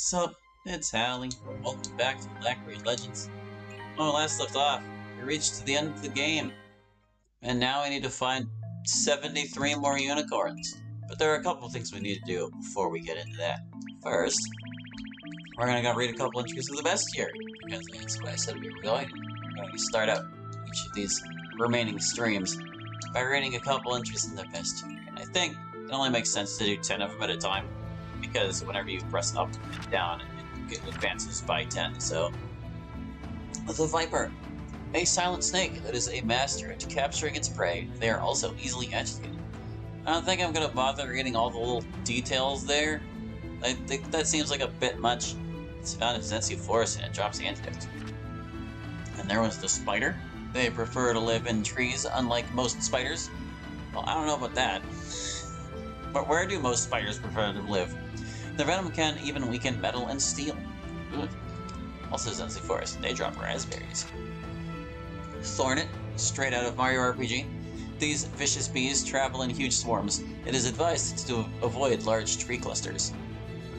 Sup, it's Hallie. Welcome back to Lakria Legends. When we last left off, we reached the end of the game, and now we need to find 73 more unicorns. But there are a couple of things we need to do before we get into that. First, we're going to go read a couple entries of the bestiary, because that's what I said we were going. We're going to start out each of these remaining streams by reading a couple entries in the bestiary. And I think it only makes sense to do 10 of them at a time, because whenever you press up and down, it advances by 10, so... The Viper. A silent snake that is a master at capturing its prey. They are also easily agitated. I don't think I'm going to bother reading all the little details there. I think that seems like a bit much. It's found in Zensi Forest and it drops the antidote. And there was the spider. They prefer to live in trees, unlike most spiders. Well, I don't know about that. But where do most spiders prefer to live? Their venom can even weaken metal and steel. Ugh. Also Zensi Forest, they drop raspberries. Thornet, straight out of Mario RPG. These vicious bees travel in huge swarms. It is advised to avoid large tree clusters.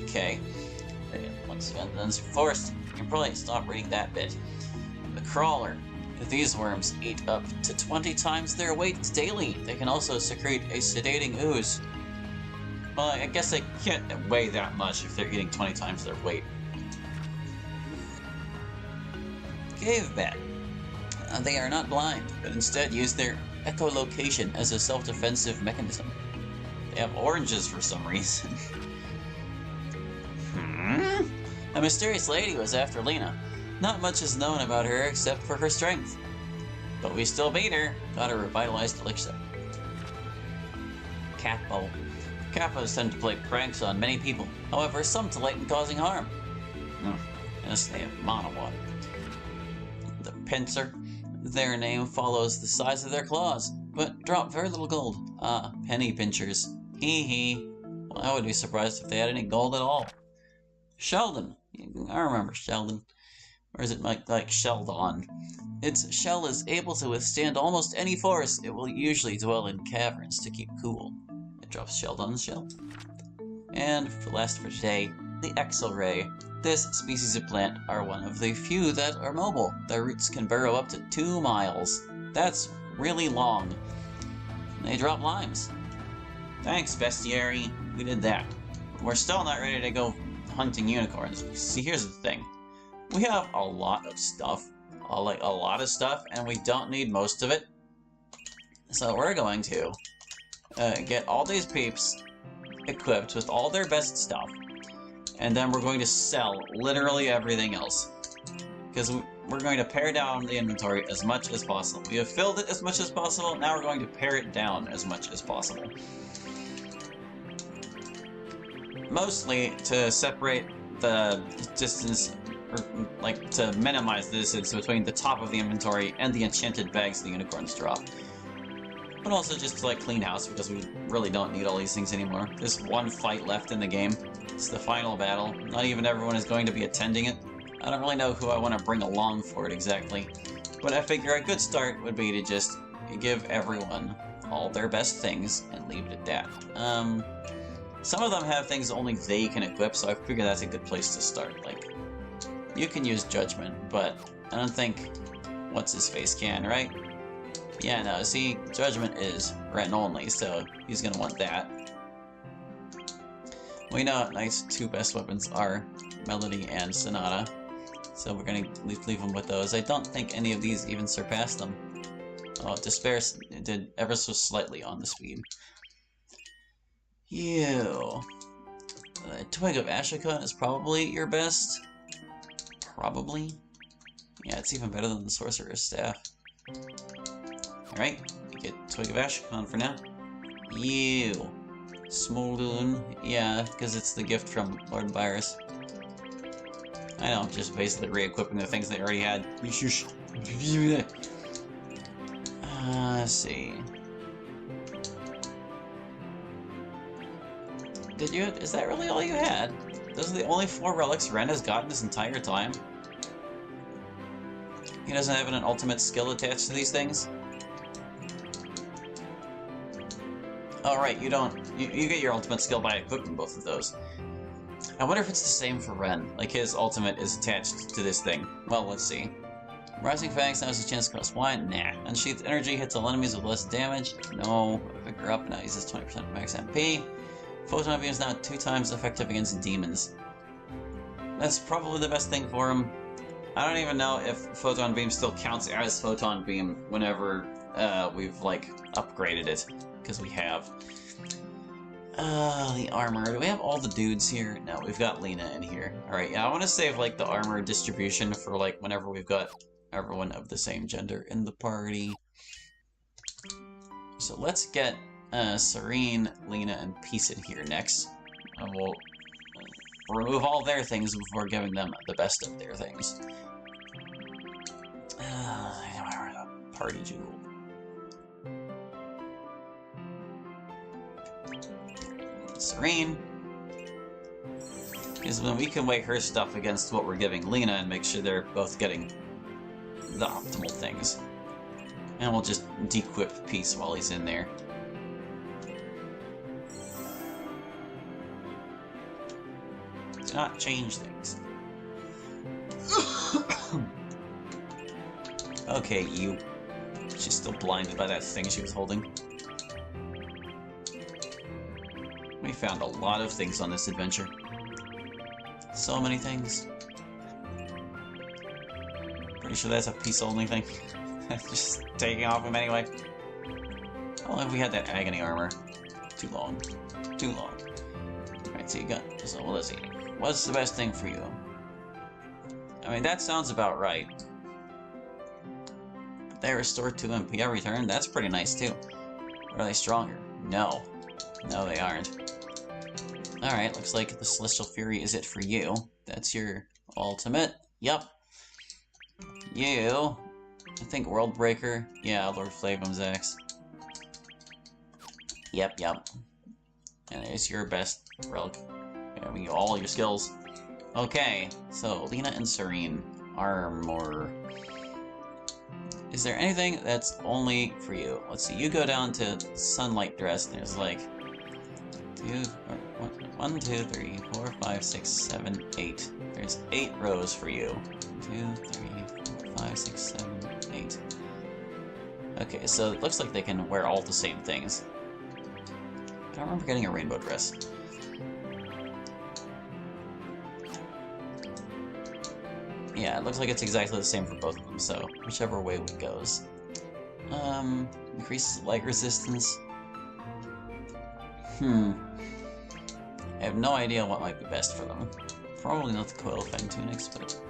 Okay. Once again, Zensi Forest, you can probably stop reading that bit. The Crawler. These worms eat up to 20 times their weight daily. They can also secrete a sedating ooze. Well, I guess they can't weigh that much if they're eating 20 times their weight. Cave Bat. They are not blind, but instead use their echolocation as a self-defensive mechanism. They have oranges for some reason. A mysterious lady was after Lena. Not much is known about her except for her strength. But we still beat her. Got a revitalized elixir. Cat Bowl. Kappas tend to play pranks on many people, however, some delight in causing harm. Yes, they have mono water. The Pincer. Their name follows the size of their claws, but drop very little gold. Ah, penny pinchers. Hee hee. Well, I would be surprised if they had any gold at all. Sheldon. I remember Sheldon. Or is it like Sheldon? Its shell is able to withstand almost any force. It will usually dwell in caverns to keep cool. Drops Sheldon's shell. And for last for today, the Exo-Ray. This species of plant are one of the few that are mobile. Their roots can burrow up to 2 miles. That's really long. They drop limes. Thanks, bestiary. We did that. We're still not ready to go hunting unicorns. See, here's the thing. We have a lot of stuff. Like, a lot of stuff, and we don't need most of it. So we're going to get all these peeps equipped with all their best stuff, and then we're going to sell literally everything else. Because we're going to pare down the inventory as much as possible. We have filled it as much as possible, now we're going to pare it down as much as possible. Mostly to separate the distance, or like to minimize the distance between the top of the inventory and the enchanted bags the unicorns drop. But also just to, like, clean house, because we really don't need all these things anymore. There's one fight left in the game. It's the final battle. Not even everyone is going to be attending it. I don't really know who I want to bring along for it exactly. But I figure a good start would be to just give everyone all their best things and leave it at that. Some of them have things only they can equip, so I figure that's a good place to start. Like, you can use Judgment, but I don't think What's-His-Face can, right? Yeah, no, see, Judgment is Ren only, so he's gonna want that. We know Knight's 2 best weapons are Melody and Sonata, so we're gonna leave them with those. I don't think any of these even surpass them. Oh, Despair did ever so slightly on the speed. You. Twig of Ashika is probably your best. Probably. Yeah, it's even better than the Sorcerer's Staff. Alright, you get Twig of Ashikon for now. You. Smoldoon. Yeah, because it's the gift from Lord Virus. I know, I'm just basically re-equipping the things they already had. Let's see. Is that really all you had? Those are the only 4 relics Ren has gotten this entire time? He doesn't have an ultimate skill attached to these things? Oh, right, you don't. You get your ultimate skill by equipping both of those. I wonder if it's the same for Ren. Like, his ultimate is attached to this thing. Well, let's see. Rising Fangs now has a chance to cross wide? Nah. Unsheathed Energy hits all enemies with less damage? No. Vigor Up now uses 20% max MP. Photon Beam is now 2 times effective against demons. That's probably the best thing for him. I don't even know if Photon Beam still counts as Photon Beam whenever we've, like, upgraded it. Because we have. The armor. Do we have all the dudes here? No, we've got Lena in here. Alright, yeah, I want to save, like, the armor distribution for, like, whenever we've got everyone of the same gender in the party. So let's get Serene, Lena, and Peace in here next. And we'll remove all their things before giving them the best of their things. Party jewel. Serene. Because then we can weigh her stuff against what we're giving Lena and make sure they're both getting the optimal things. And we'll just dequip Peace while he's in there. Do not change things. Okay, you. She's still blinded by that thing she was holding. We found a lot of things on this adventure. So many things. Pretty sure that's a piece-only thing. Just taking off him anyway. How long have we had that agony armor? Too long. Too long. Alright, so you got... So let's see. What's the best thing for you? I mean, that sounds about right. They restore 2 MP every turn. That's pretty nice, too. Are they stronger? No. No, they aren't. Alright, looks like the Celestial Fury is it for you. That's your ultimate. Yup. You... I think World Breaker. Yeah, Lord Flavum's Axe. Yep. And there's your best relic. I mean, all your skills. Okay, so Lena and Serene. Armor. Is there anything that's only for you? Let's see, you go down to Sunlight Dress, and there's like 1, 2, 3, 4, 5, 6, 7, 8. There's 8 rows for you. 1, 2, 3, 4, 5, 6, 7, 8. Okay, so it looks like they can wear all the same things. I don't remember getting a rainbow dress. Yeah, it looks like it's exactly the same for both of them, so whichever way it goes. Increases light resistance. I have no idea what might be best for them. Probably not the Coil Fang Tunics, but...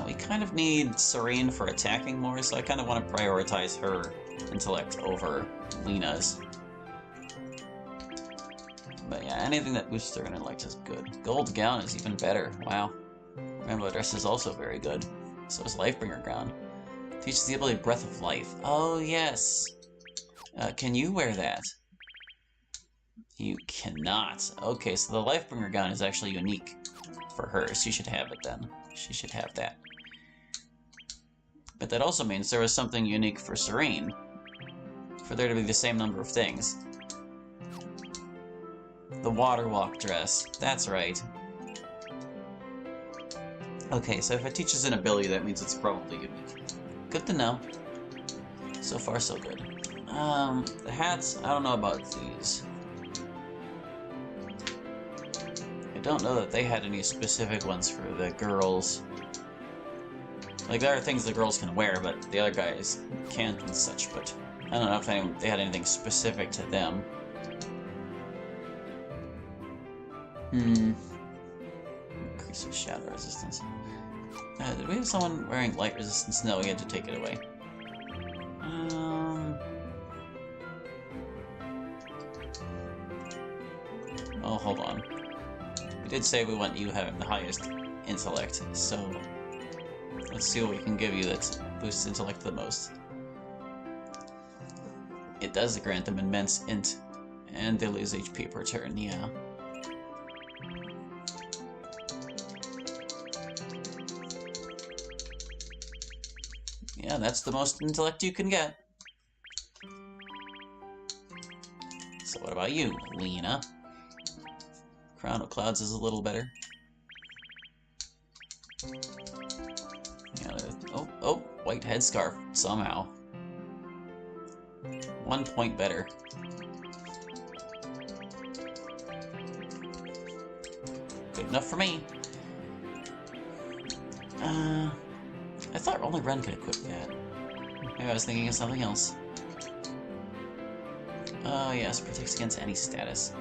we kind of need Serene for attacking more, so I kind of want to prioritize her intellect over Lena's. But yeah, anything that boosts their intellect is good. Gold Gown is even better. Wow. Rainbow Dress is also very good. So is Lifebringer Gown. Teaches the ability Breath of Life. Oh, yes! Can you wear that? You cannot. Okay, so the Lifebringer Gown is actually unique for her. She should have it then. She should have that. But that also means there was something unique for Serene. For there to be the same number of things. The Water Walk Dress. That's right. Okay, so if it teaches an ability, that means it's probably unique. Good to know. So far, so good. The hats, I don't know about these. I don't know that they had any specific ones for the girls. Like, there are things the girls can wear, but the other guys can't and such, but I don't know if they had anything specific to them. Increase of shadow resistance. Did we have someone wearing light resistance? No, we had to take it away. Oh, hold on. We did say we want you having the highest intellect, so let's see what we can give you that boosts intellect the most. It does grant them immense int, and they lose HP per turn, yeah. Yeah, that's the most intellect you can get. So what about you, Lena? Crown of Clouds is a little better. Yeah, oh, white headscarf, somehow. 1 point better. Good enough for me. I thought only Ren could equip that. Maybe I was thinking of something else. Oh yes, protects against any status.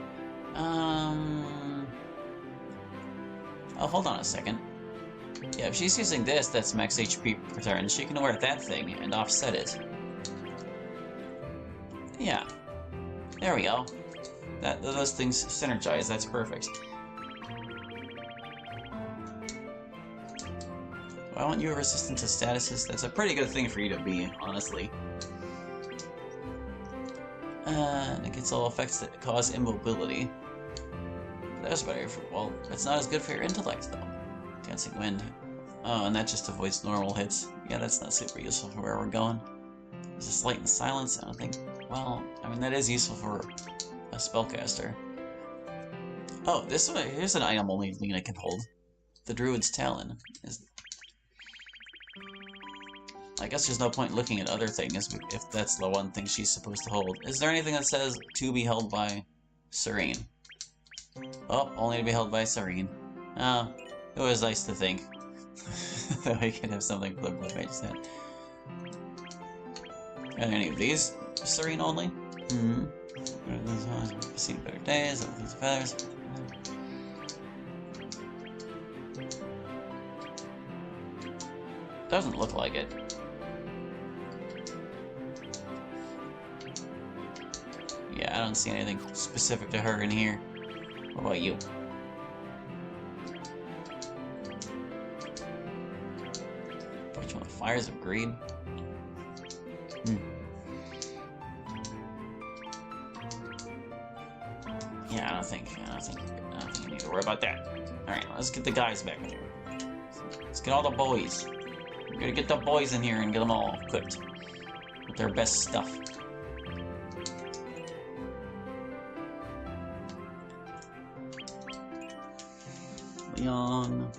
Oh, hold on a second. Yeah, if she's using this, that's max HP per turn, she can wear that thing and offset it. Yeah. There we go. Those things synergize, that's perfect. Why aren't you resistant to statuses? That's a pretty good thing for you to be, honestly. Negates all effects that cause immobility. That's better for, well, that's not as good for your intellect, though. Dancing Wind. Oh, and that just avoids normal hits. Yeah, that's not super useful for where we're going. There's a Slight and Silence, I don't think. Well, I mean, that is useful for a spellcaster. Oh, this one, here's an item only Lena can hold. The Druid's Talon. I guess there's no point looking at other things if that's the one thing she's supposed to hold. Is there anything that says to be held by Serene? Oh, only to be held by Serene. Oh, it was nice to think that we could have something for the Blood Mage's head. Are any of these Serene only? Seen better days, these feathers. Doesn't look like it. Yeah, I don't see anything specific to her in here. What about you? Which one? Fires of Greed? Yeah, I don't think you need to worry about that. Alright, let's get the guys back in here. Let's get all the boys. We're gonna get the boys in here and get them all equipped with their best stuff. Leon.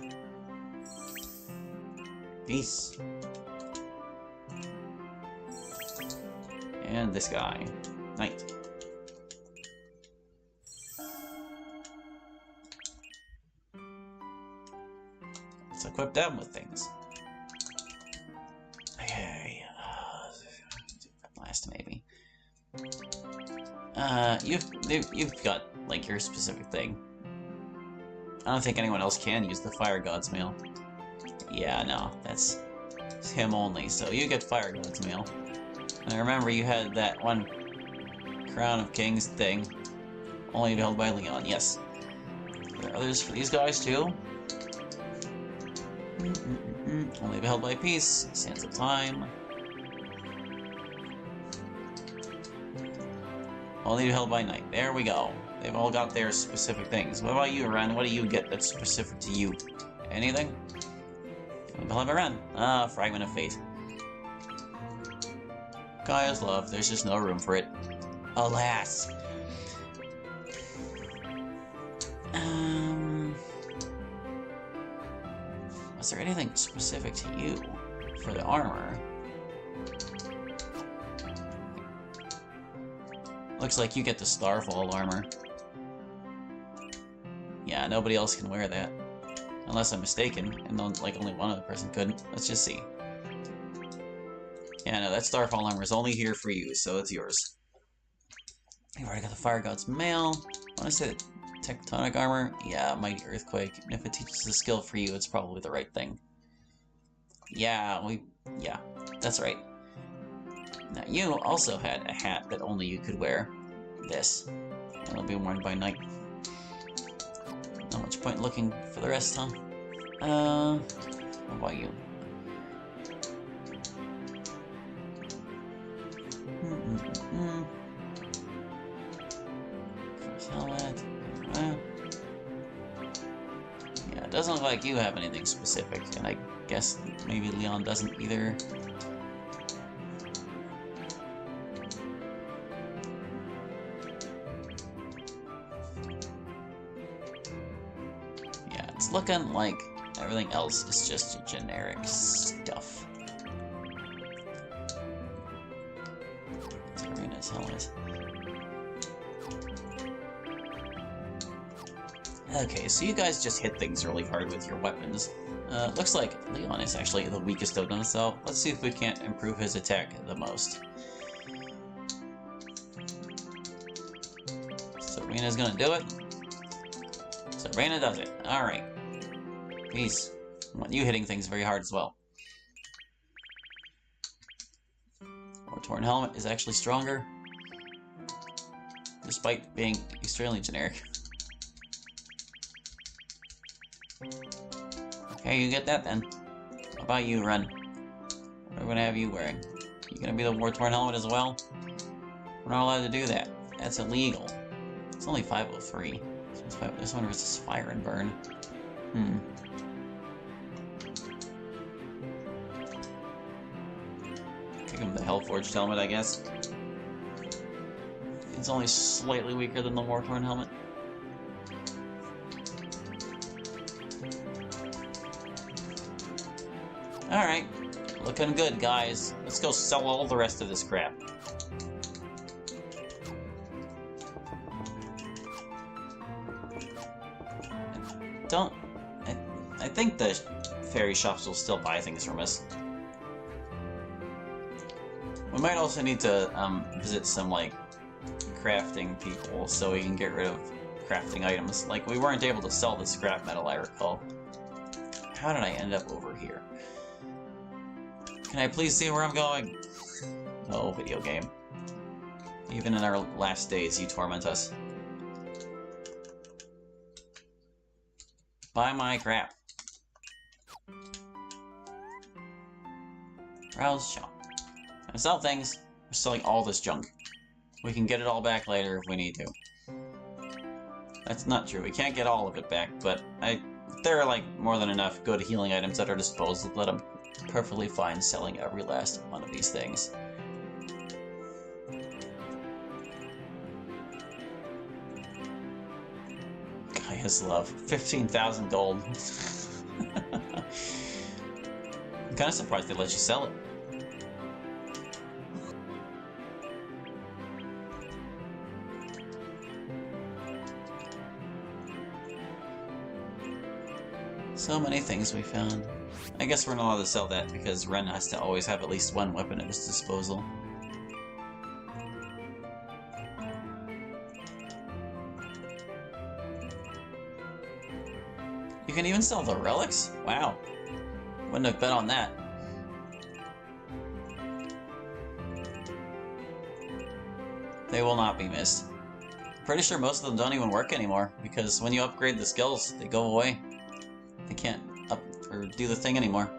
Peace. And this guy. Knight. Let's equip them with things. Okay. Last maybe. You've got like your specific thing. I don't think anyone else can use the Fire God's Mail. Yeah, no, that's him only, so you get Fire God's Mail. And I remember you had that one Crown of Kings thing, only held by Leon, yes. Are there others for these guys too? Only held by Peace, Sands of Time. Only held by Night, there we go. They've all got their specific things. What about you, Ren? What do you get that's specific to you? Anything? Held by Ren. Ah, Fragment of Fate. Gaia's Love, there's just no room for it. Alas. Was there anything specific to you for the armor? Looks like you get the Starfall armor. Yeah, nobody else can wear that. Unless I'm mistaken, and only one other person couldn't. Let's just see. Yeah, no, that Starfall armor is only here for you, so it's yours. You've already got the Fire God's Mail. I want to say Tectonic armor? Yeah, Mighty Earthquake. And if it teaches a skill for you, it's probably the right thing. Yeah, that's right. Now, you also had a hat that only you could wear. This. It'll be worn by night. Not much point looking for the rest, huh? What about you? First helmet. Yeah, it doesn't look like you have anything specific, and I guess maybe Leon doesn't either. It's looking like everything else is just generic stuff. Serena's helmet. Okay, so you guys just hit things really hard with your weapons. Looks like Leon is actually the weakest of them, so let's see if we can't improve his attack the most. Serena's gonna do it. Serena does it. Alright. Peace. I want you hitting things very hard as well. Our torn helmet is actually stronger, despite being extremely generic. Okay, you get that then. How about you, Ren? What are we gonna have you wearing? You gonna be the war-torn helmet as well? We're not allowed to do that. That's illegal. It's only 503. I just wonder if it's this fire and burn. Give him the Hellforged helmet, I guess. It's only slightly weaker than the war-torn helmet. Alright, looking good, guys. Let's go sell all the rest of this crap. I think the fairy shops will still buy things from us. We might also need to visit some, like, crafting people so we can get rid of crafting items. Like, we weren't able to sell the scrap metal, I recall. How did I end up over here? Can I please see where I'm going? Oh, video game. Even in our last days, you torment us. Buy my crap. Browse shop. I sell things. We're selling all this junk. We can get it all back later if we need to. That's not true. We can't get all of it back, but there are like more than enough good healing items at our disposal that I'm perfectly fine selling every last one of these things. Gaia's love. 15,000 gold. I'm kind of surprised they let you sell it. So many things we found. I guess we're not allowed to sell that because Ren has to always have at least one weapon at his disposal. You can even sell the relics? Wow. Wouldn't have bet on that. They will not be missed. I'm pretty sure most of them don't even work anymore because when you upgrade the skills, they go away. They can't up or do the thing anymore.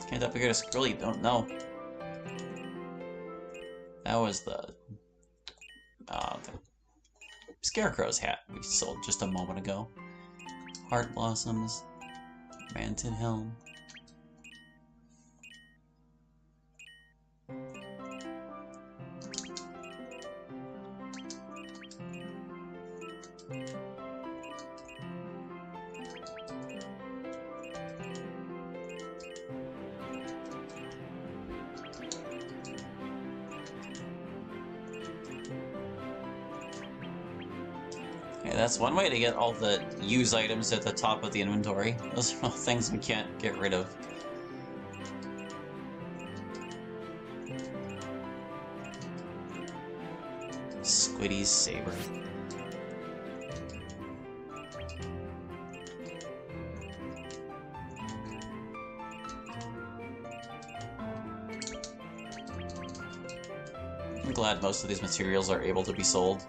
Can't upgrade a skill you don't know. That was the Scarecrow's hat we sold just a moment ago. Heart Blossoms, Manton Helm. Okay, that's one way to get all the use items at the top of the inventory. Those are all things we can't get rid of. Squiddy's saber. I'm glad most of these materials are able to be sold.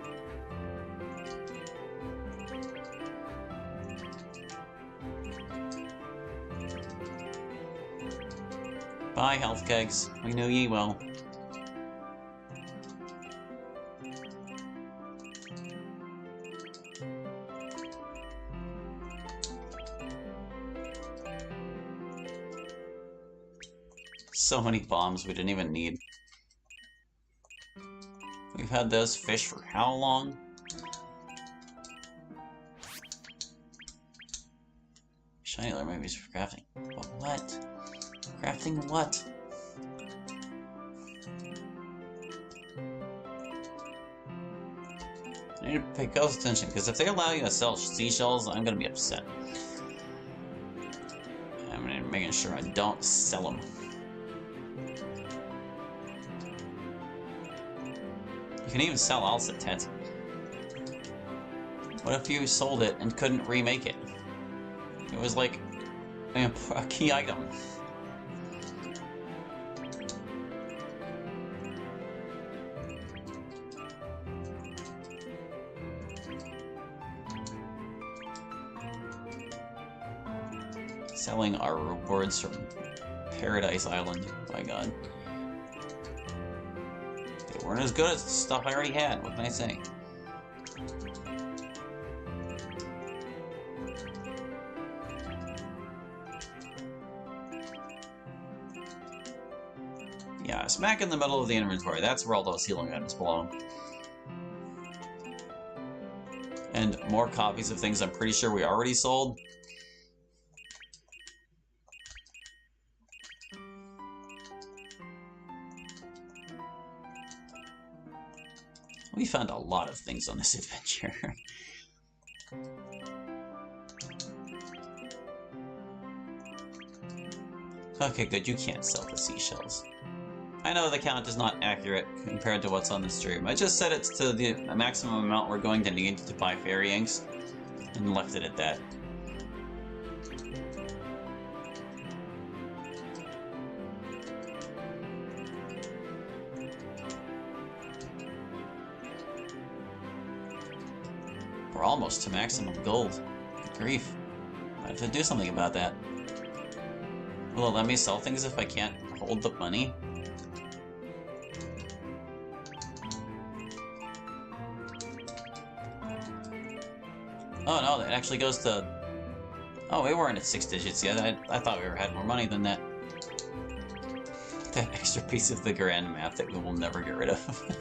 Bye, health kegs. We knew ye well. So many bombs we didn't even need. We've had those fish for how long? Shiny lure maybe for crafting. But what? Crafting what? I need to pay close attention, because if they allow you to sell seashells, I'm gonna be upset. I'm making sure I don't sell them. You can even sell Alcetet. What if you sold it and couldn't remake it? It was like a key item. Selling our rewards from Paradise Island. Oh my god. They weren't as good as the stuff I already had, what can I say? Yeah, smack in the middle of the inventory. That's where all those healing items belong. And more copies of things I'm pretty sure we already sold. We found a lot of things on this adventure. Okay, good. You can't sell the seashells. I know the count is not accurate compared to what's on the stream. I just said it's to the maximum amount we're going to need to buy fairy inks, and left it at that. We're almost to maximum gold. Good grief. I have to do something about that. Will it let me sell things if I can't hold the money? Oh no, that actually goes to... Oh, we weren't at 6 digits yet. I thought we had more money than that. That extra piece of the grand map that we will never get rid of.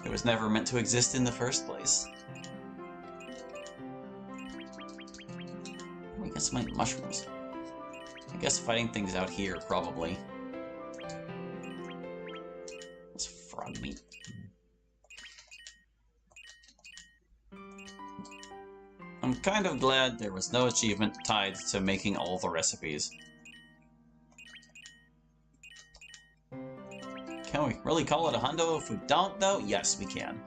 It was never meant to exist in the first place. We got some mushrooms. I guess fighting things out here, probably. That's frog meat. I'm kind of glad there was no achievement tied to making all the recipes. Can we really call it a hundo if we don't, though? Yes, we can.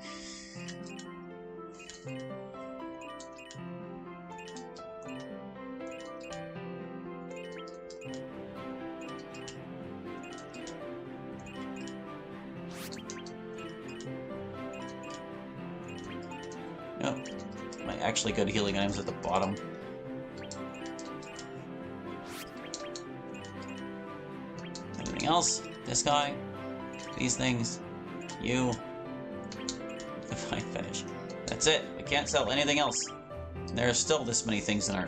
Nope. My actually good healing items at the bottom. Anything else? This guy? These things? You? The fine finish. That's it. We can't sell anything else. There are still this many things in our...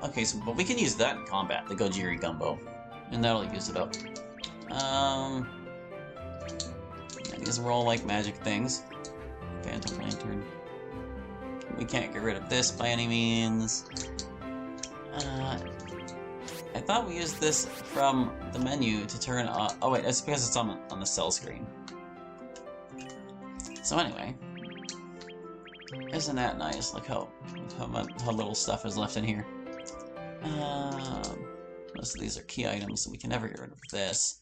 Okay, so but we can use that in combat, the Gojiri Gumbo. And that'll use it up. These are all like magic things. Phantom Lantern. We can't get rid of this by any means. I thought we used this from the menu to turn on... Oh wait, that's because it's on the cell screen. So anyway. Isn't that nice? Look how little stuff is left in here. Most of these are key items, so we can never get rid of this.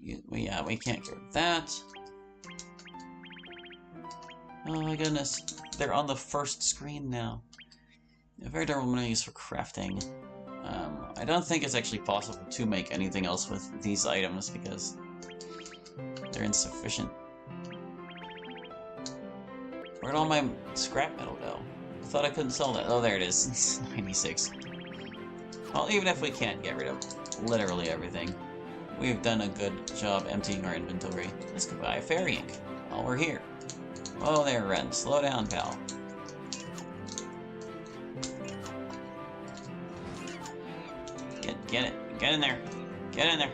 Yeah, we can't get rid of that. Oh my goodness. They're on the first screen now. A very durable material used for crafting. I don't think it's actually possible to make anything else with these items because they're insufficient. Where'd all my scrap metal go? I thought I couldn't sell that. Oh, there it is. It's 96. Well, even if we can't get rid of literally everything, we've done a good job emptying our inventory. Let's go buy a fairy ink while we're here. Oh, there, Ren. Slow down, pal. Get it. Get in there. Get in there.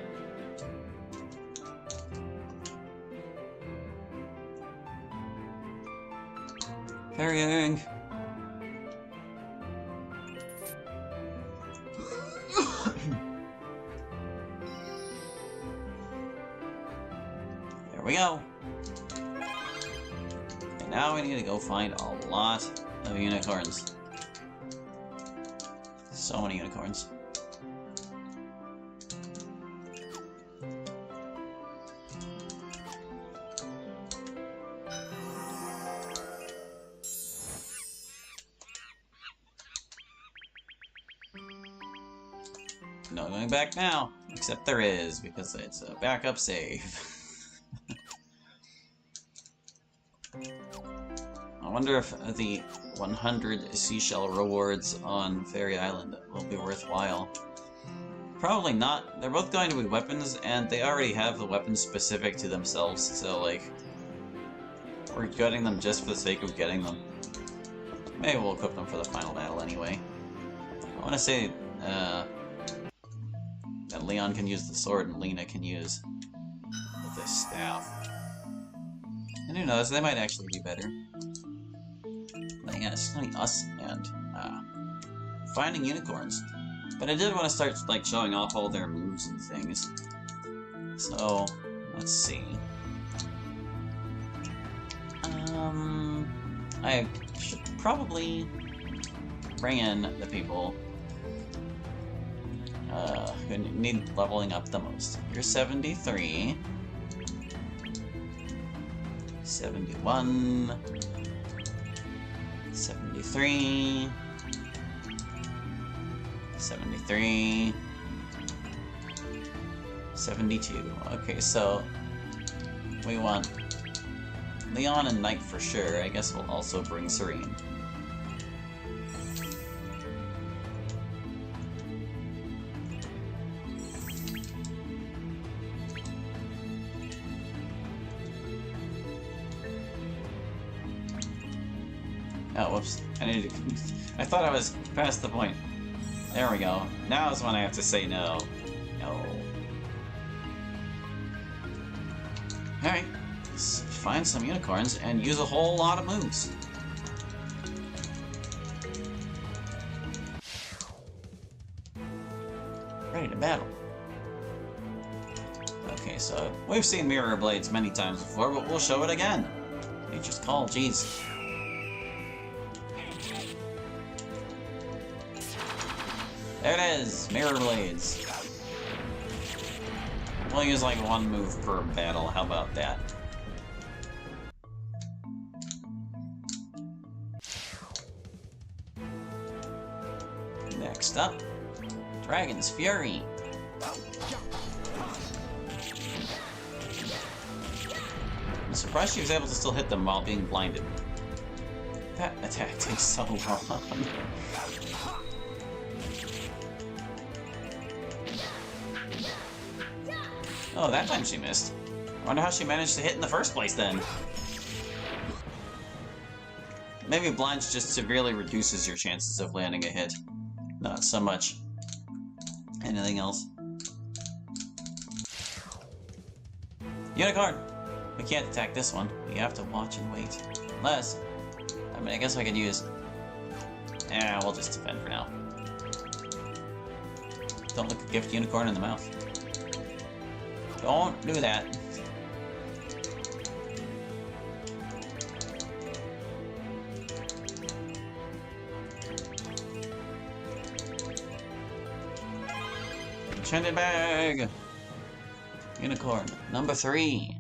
Parrying! There we go! And now we need to go find a lot of unicorns. So many unicorns. No going back now, except there is, because it's a backup save. I wonder if the 100 seashell rewards on Fairy Island will be worthwhile. Probably not. They're both going to be weapons, and they already have the weapons specific to themselves, so, like, we're getting them just for the sake of getting them. Maybe we'll equip them for the final battle anyway. I want to say, that Leon can use the sword and Lena can use the staff. And who knows, they might actually be better. But yeah, it's only us and finding unicorns. But I did want to start like showing off all their moves and things. So let's see. I should probably bring in the people who need leveling up the most. You're 73. 71. 73. 73. 72. Okay, so we want Leon and Knight for sure. I guess we'll also bring Serene. Oh, whoops. I thought I was past the point. There we go. Now is when I have to say no. No. Alright. Let's find some unicorns and use a whole lot of moves. Ready to battle. Okay, so we've seen mirror blades many times before, but we'll show it again. Nature's call, jeez. There it is! Mirror blades. We'll use like one move per battle, how about that? Next up, Dragon's Fury. I'm surprised she was able to still hit them while being blinded. That attack takes so long. Oh, that time she missed. I wonder how she managed to hit in the first place then. Maybe Blanche just severely reduces your chances of landing a hit. Not so much anything else. Unicorn! We can't attack this one. We have to watch and wait. Unless, I mean, I guess I could use... we'll just defend for now. Don't look a gift unicorn in the mouth. Don't do that. Enchanted bag! Unicorn, number 3.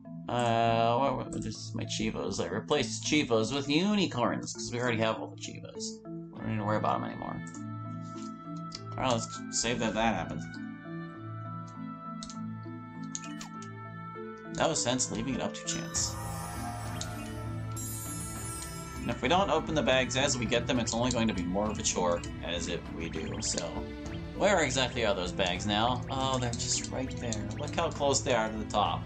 What this is my Chivos. I replaced Chivos with unicorns, because we already have all the Chivos. We don't need to worry about them anymore. Alright, let's save that happens. No sense leaving it up to chance. And if we don't open the bags as we get them, it's only going to be more of a chore as if we do, so... Where exactly are those bags now? Oh, they're just right there. Look how close they are to the top.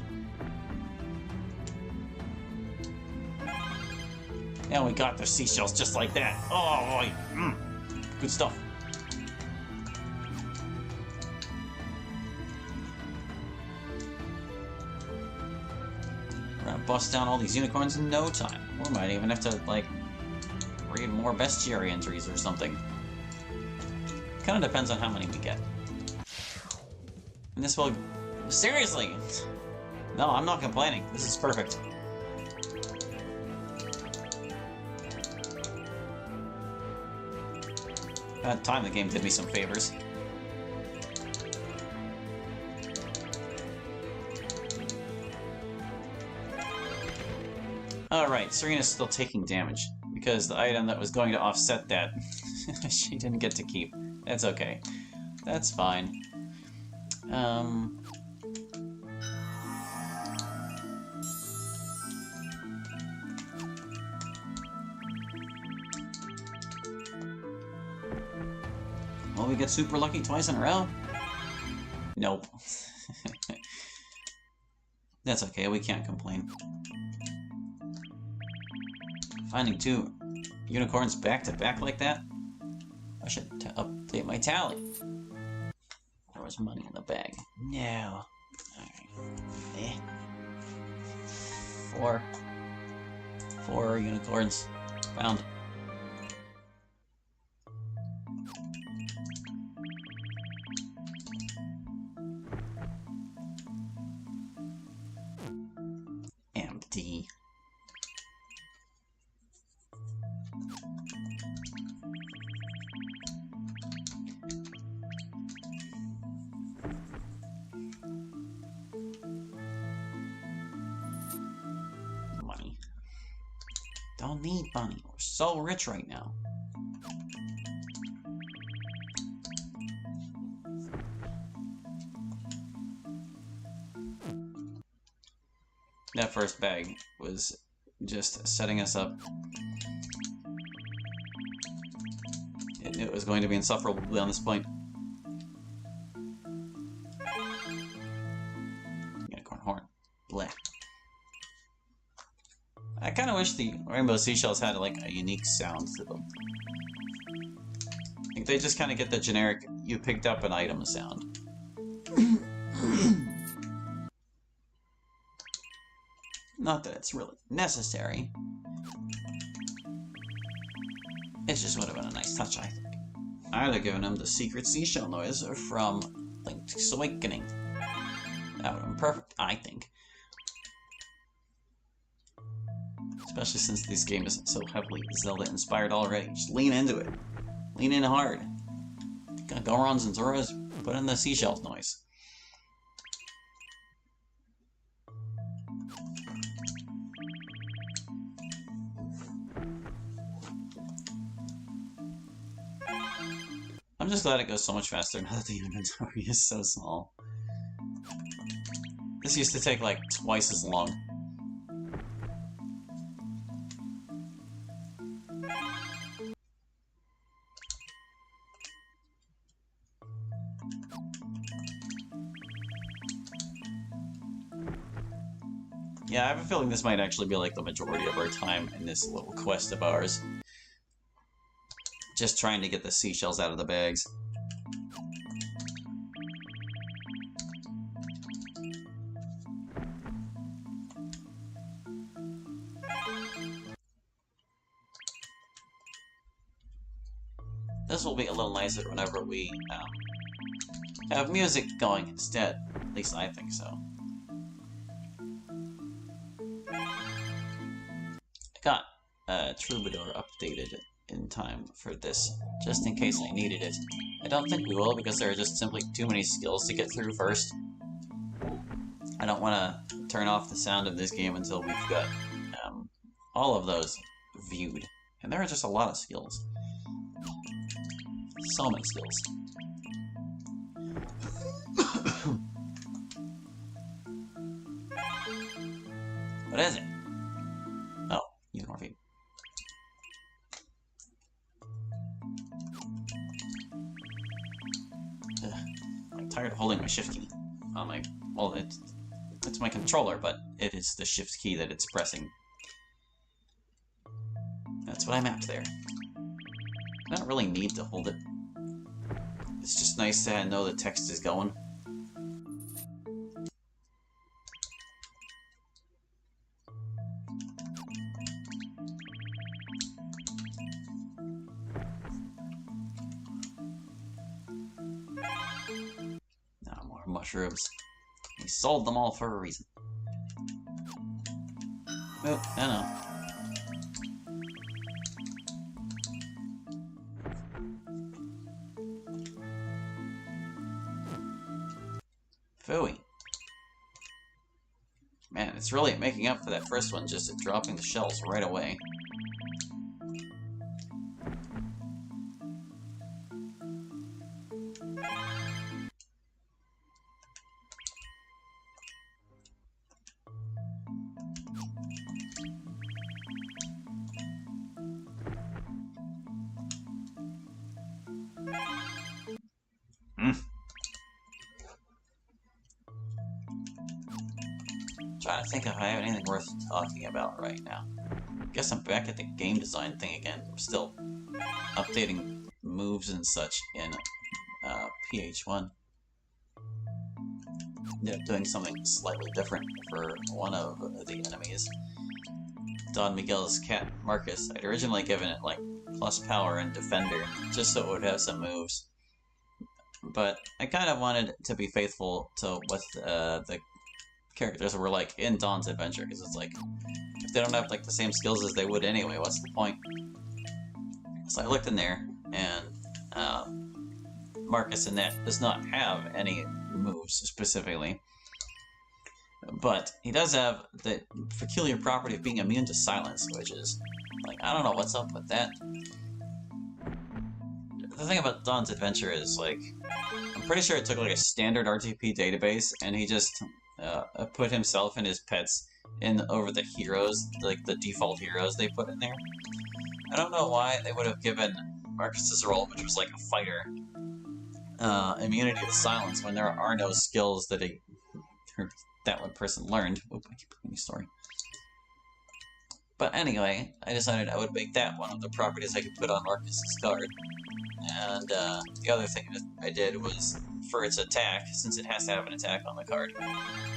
And we got their seashells just like that. Oh, boy. Good stuff. gonna bust down all these unicorns in no time. We might even have to, like, read more bestiary entries or something. Kinda depends on how many we get. And this will... Seriously! No, I'm not complaining. This is perfect. That time the game did me some favors. Alright, Serena's still taking damage, because the item that was going to offset that, she didn't get to keep. That's okay. That's fine. Will we get super lucky twice in a row? Nope. That's okay, we can't complain. Finding 2 unicorns back to back like that? I should update my tally. There was money in the bag. No. Alright. 4 unicorns. Found. Empty. Money. Don't need money. We're so rich right now. That first bag was just setting us up. It knew it was going to be insufferable beyond this point. Unicorn horn. Bleh. I kind of wish the rainbow seashells had like a unique sound to them. I think they just kind of get the generic "you picked up an item" sound. Not that it's really necessary. It just would have been a nice touch, I think. I'd have given him the secret seashell noise from Link's Awakening. That would have been perfect, I think. Especially since this game is so heavily Zelda-inspired already. Just lean into it. Lean in hard. Gorons and Zoras, put in the seashells noise. I'm just glad it goes so much faster now that the inventory is so small. This used to take like twice as long. Yeah, I have a feeling this might actually be like the majority of our time in this little quest of ours. Just trying to get the seashells out of the bags. This will be a little nicer whenever we have music going instead. At least I think so. I got Troubadour updated in time for this, just in case I needed it. I don't think we will, because there are just simply too many skills to get through first. I don't want to turn off the sound of this game until we've got all of those viewed. And there are just a lot of skills. So many skills. What is it? Oh, unicorn feet. I'm tired of holding my shift key on my... Well, it's my controller, but it is the shift key that it's pressing. That's what I mapped there. I don't really need to hold it. It's just nice to know the text is going. mushrooms. He sold them all for a reason. Oh, I know. Phooey. Man, it's really making up for that first one just at dropping the shells right away. Trying to think if I have anything worth talking about right now. Guess I'm back at the game design thing again. I'm still updating moves and such in PH1. Yeah, doing something slightly different for one of the enemies. Don Miguel's cat, Marcus. I'd originally given it like plus power and defender, just so it would have some moves. But I kind of wanted to be faithful to what the characters were like in Don's adventure, because it's like, if they don't have like the same skills as they would anyway, what's the point? So I looked in there, and Marcus in that does not have any moves specifically, but he does have the peculiar property of being immune to silence, which is like, I don't know what's up with that. The thing about Don's adventure is, like, I'm pretty sure it took like a standard RTP database, and he just put himself and his pets in over the heroes, like the default heroes they put in there. I don't know why they would have given Marcus's role, which was like a fighter, immunity to silence when there are no skills that that one person learned. Oop, I keep putting the story. But anyway, I decided I would make that one of the properties I could put on Marcus's card. And the other thing that I did was, for its attack, since it has to have an attack on the card,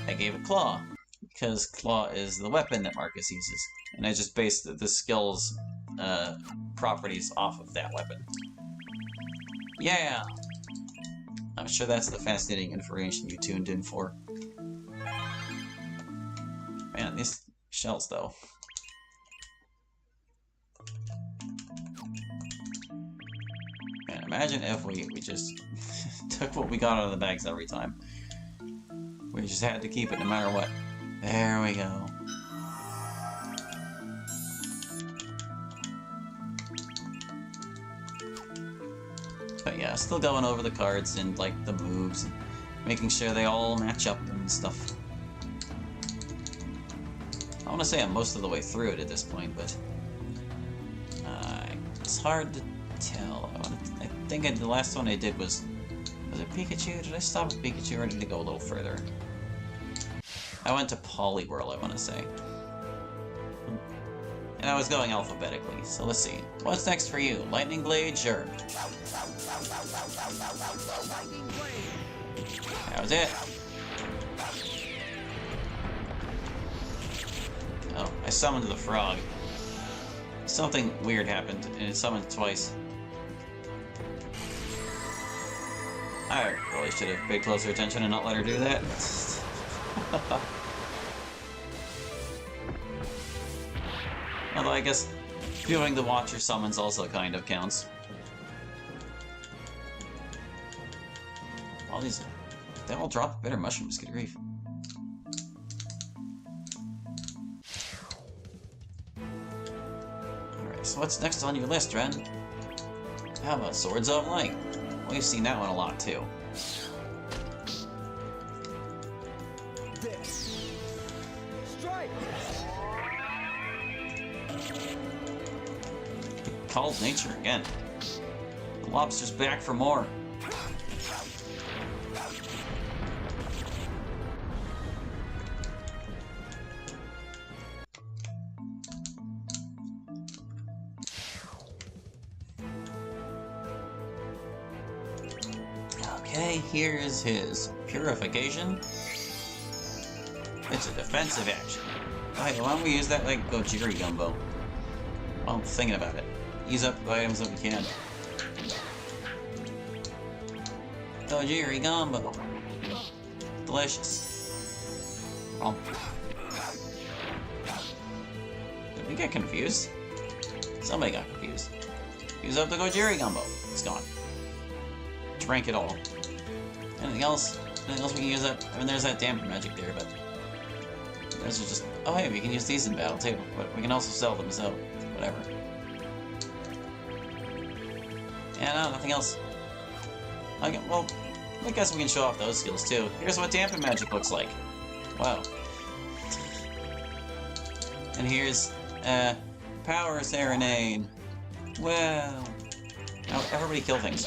I gave it Claw, because Claw is the weapon that Marcus uses, and I just based the skills properties off of that weapon. Yeah! I'm sure that's the fascinating information you tuned in for. Man, these shells, though. Man, imagine if we just took what we got out of the bags every time. We just had to keep it no matter what. There we go. But yeah, still going over the cards and like the moves, and making sure they all match up and stuff. I want to say I'm most of the way through it at this point, but it's hard to tell. I think the last one I did was it Pikachu? Did I stop at Pikachu, or did I go a little further? I went to Poliwhirl, I want to say. And I was going alphabetically, so let's see. What's next for you? Lightning Blade? Sure. That was it. Oh, I summoned the frog. Something weird happened, and it summoned twice. I really should have paid closer attention and not let her do that. Although I guess viewing the Watcher summons also kind of counts. All these... they all drop bitter mushrooms, good grief. Alright, so what's next on your list, Ren? How about Swords of Light? We've seen that one a lot, too. Called nature again. The lobster's back for more. Okay, here's his purification. It's a defensive action. Alright, why don't we use that like Gojiri Gumbo? While I'm thinking about it. Use up the items that we can. Gojiri Gumbo. Delicious. Well, did we get confused? Somebody got confused. Use up the Gojiri Gumbo. It's gone. Drank it all. Anything else? Anything else we can use up? I mean, there's that dampen magic there, but those are just. Oh, hey, we can use these in battle too. But we can also sell them, so whatever. Yeah, no, nothing else. Okay, well, I guess we can show off those skills too. Here's what dampen magic looks like. Wow. And here's Power Serenade. Well, now everybody kill things.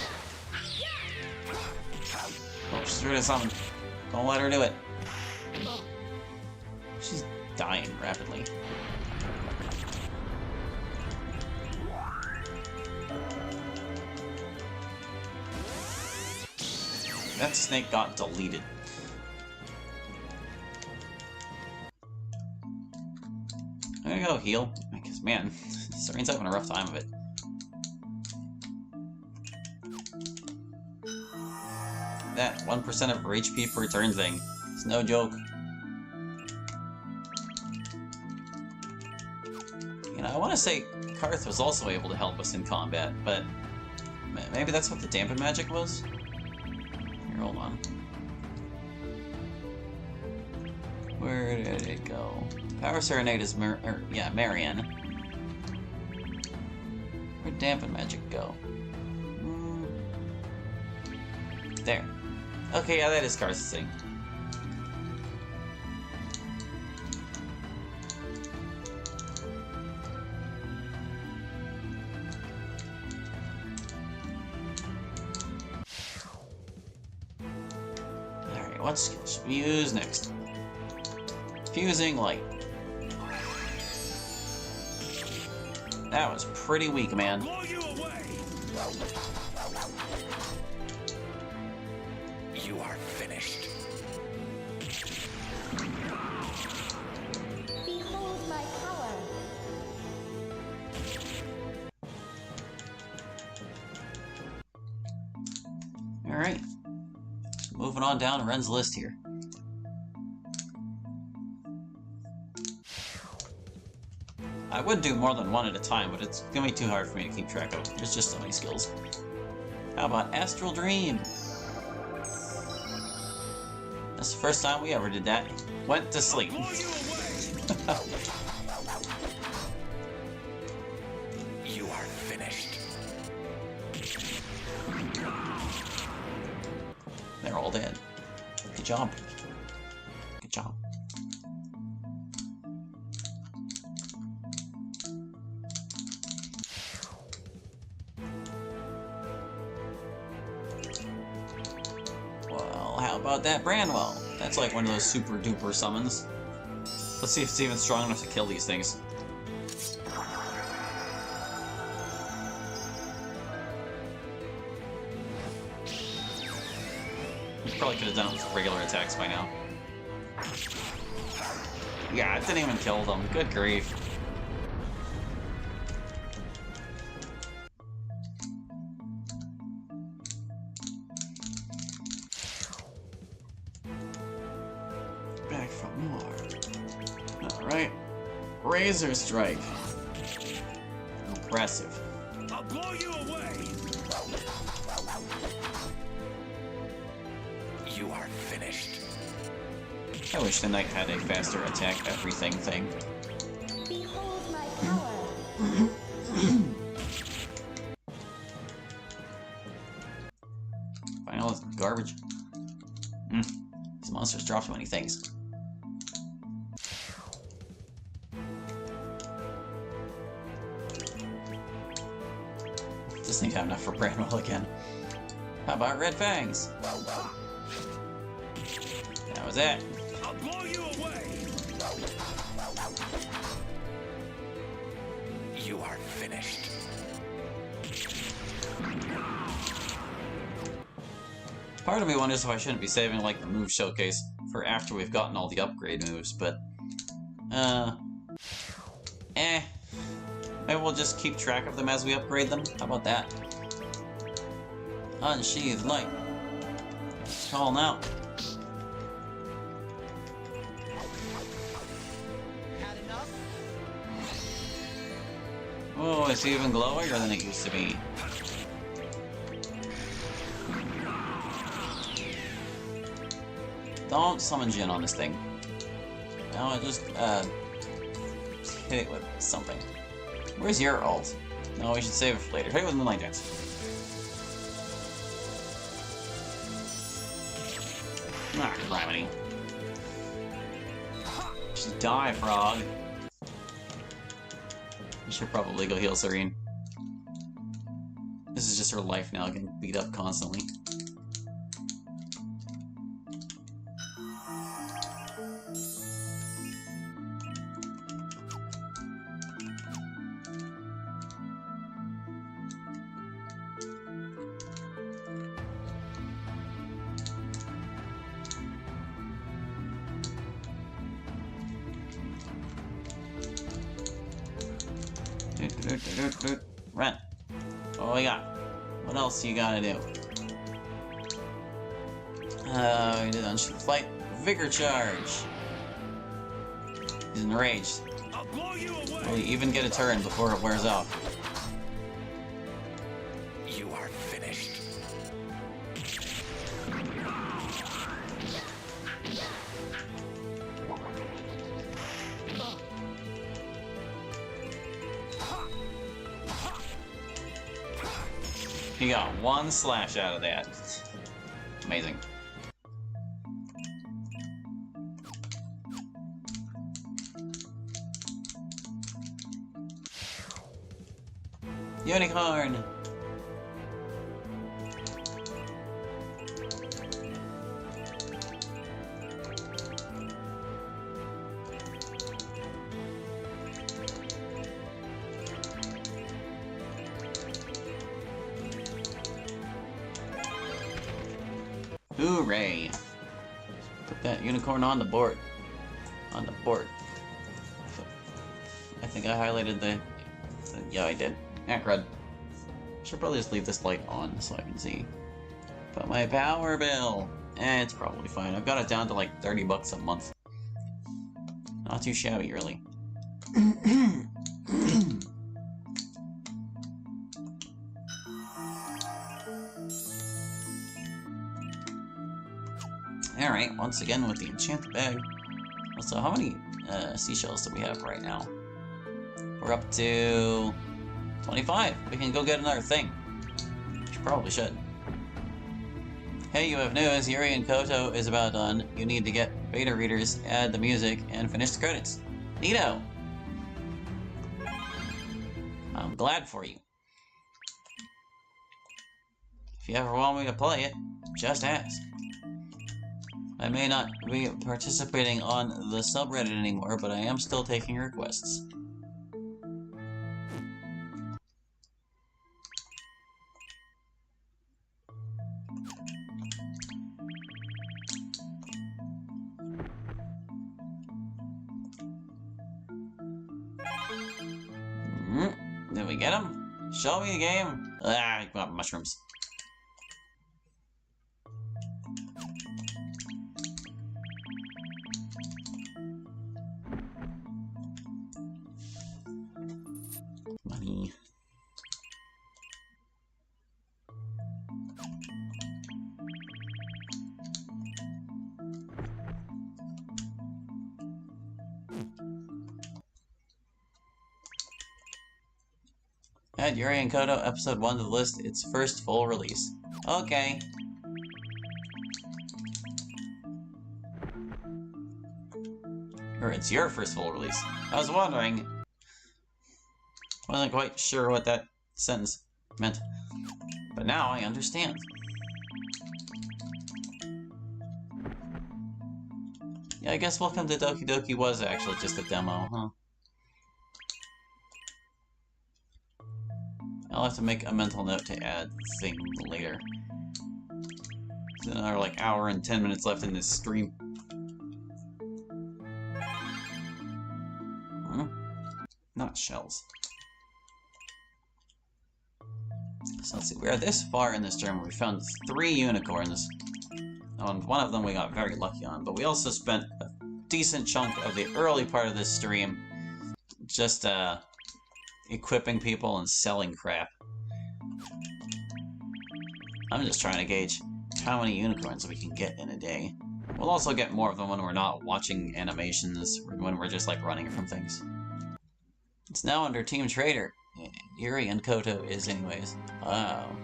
Oh, she's doing something. Don't let her do it. She's dying rapidly. That snake got deleted. I'm gonna go heal, because man, Serene's having a rough time of it. That 1% of her HP per turn thing. It's no joke. You know, I want to say Karth was also able to help us in combat, but maybe that's what the dampen magic was? Here, hold on. Where did it go? Power Serenade is Marianne. Where'd dampen magic go? There. Okay, yeah, that is Karth's thing. Alright, what skill should we use next? Fusing Light. That was pretty weak, man. You are finished. Behold my power. Alright. Moving on down Ren's list here. I would do more than one at a time, but it's gonna be too hard for me to keep track of. There's just so many skills. How about Astral Dream? That's the first time we ever did that. Went to sleep. You are finished. They're all dead. Good job. Good job. Well, how about that Branwell? That's like one of those super duper summons. Let's see if it's even strong enough to kill these things. Probably could have done it with regular attacks by now. Yeah, it didn't even kill them. Good grief. Back from war. Alright. Razor Strike. Impressive. I'll blow you away. You are finished. I wish the knight had a faster attack everything thing. Behold my power. Find all this garbage. These monsters drop too many things. Just need to have enough for Branwell again. How about Red Fangs? That was it. I'll blow you away. You are finished. Part of me wonders if I shouldn't be saving like the move showcase for after we've gotten all the upgrade moves, but maybe we'll just keep track of them as we upgrade them. How about that? Unsheathed Light. Calling out. Oh, it's even glowier than it used to be. Don't summon Jin on this thing. No, just hit it with something. Where's your ult? No, we should save it for later. Hit it with Moonlight Dance. Ah, gravity. Just die, frog. I should probably go heal Serene. This is just her life now, getting beat up constantly. Run. What we got? What else you gotta do? We did Unsheath Flight. Vigor Charge. He's enraged. I'll blow you away. Will you even get a turn before it wears off? You are finished. He got one slash out of that. Amazing. Unicorn! Hooray! Put that unicorn on the board. On the board. I think I highlighted the yeah, I did. Ah, crud. Should probably just leave this light on so I can see. But my power bill! It's probably fine. I've got it down to like 30 bucks a month. Not too shabby, really. Alright, once again with the enchanted bag. Also, how many seashells do we have right now? We're up to 25. We can go get another thing. Which probably should. Hey, you have news. Yuri and Koto is about done. You need to get beta readers, add the music, and finish the credits. Neato! I'm glad for you. If you ever want me to play it, just ask. I may not be participating on the subreddit anymore, but I am still taking requests. Did we get him? Show me the game. Ah, I got mushrooms. Money. Add Yuri and Koto episode 1 to the list, its first full release. Okay. Or it's your first full release. I was wondering. Wasn't quite sure what that sentence meant. But now I understand. Yeah, I guess Welcome to Doki Doki was actually just a demo, huh? I'll have to make a mental note to add the thing later. There's another like hour and 10 minutes left in this stream. Not shells. So let's see, we are this far in this journey. We found 3 unicorns. And one of them we got very lucky on, but we also spent a decent chunk of the early part of this stream just equipping people and selling crap. I'm just trying to gauge how many unicorns we can get in a day. We'll also get more of them when we're not watching animations, when we're just like running from things. It's now under Team Trader. Yuri and Koto is anyways. Wow.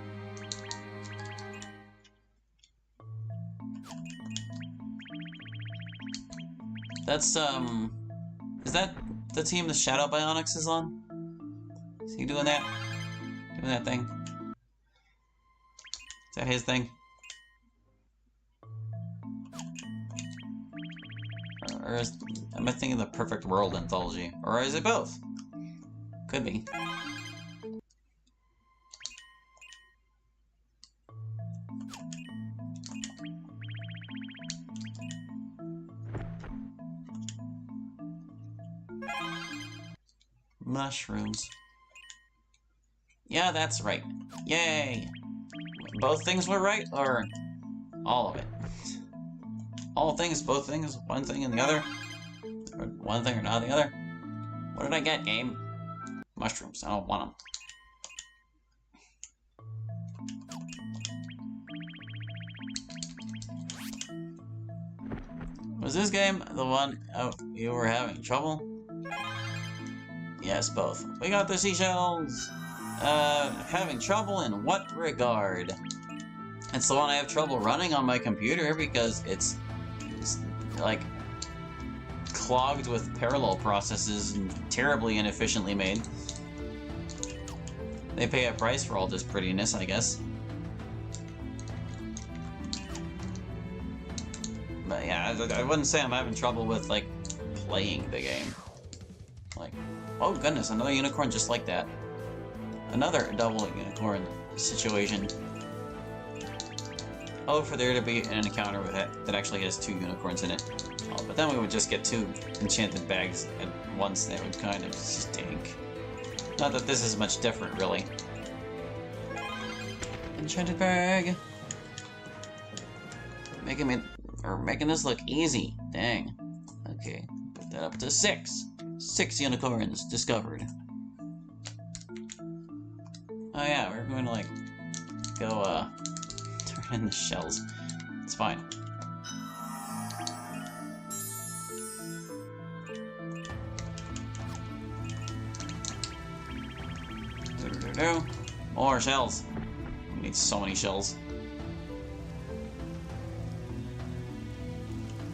That's, is that the team the Shadow Bionics is on? Is he doing that? Doing that thing? Is that his thing? Or is, am I thinking the Perfect World Anthology? Or is it both? Could be. Mushrooms. Yeah, that's right. Yay! Both things were right, or all of it? All things, both things, one thing and the other? Or one thing or not the other? What did I get, game? Mushrooms. I don't want them. Was this game the one you were having trouble? Yes, both. We got the seashells! Having trouble in what regard? It's the one I have trouble running on my computer because it's like clogged with parallel processes and terribly inefficiently made. They pay a price for all this prettiness, I guess. But yeah, I wouldn't say I'm having trouble with, like, playing the game. Like, oh goodness, another unicorn just like that. Another double unicorn situation. Oh, for there to be an encounter with it that actually has 2 unicorns in it. Oh, but then we would just get 2 enchanted bags at once, and it would kind of stink. Not that this is much different, really. Enchanted bag! Making this look easy. Dang. Okay, put that up to 6. 6 unicorns discovered. Oh yeah, we're going to, like, go, turn in the shells. It's fine. More shells. We need so many shells.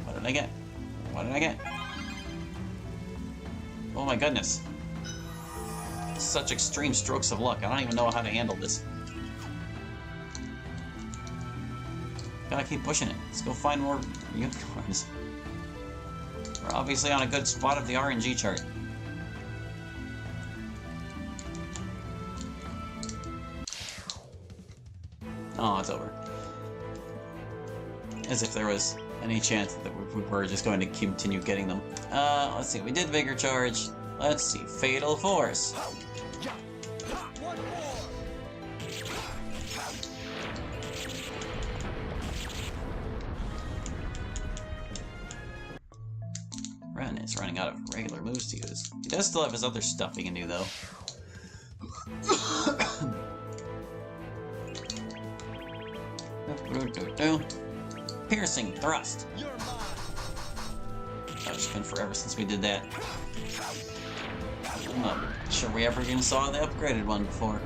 What did I get? What did I get? Oh my goodness. Such extreme strokes of luck. I don't even know how to handle this. Gotta keep pushing it. Let's go find more unicorns. We're obviously on a good spot of the RNG chart. Oh, it's over. As if there was any chance that we were just going to continue getting them. Let's see. We did Vigor Charge. Let's see. Fatal Force. Ren is running out of regular moves to use. He does still have his other stuff he can do, though. Piercing Thrust. Oh, it's been forever since we did that. I'm not sure we ever even saw the upgraded one before.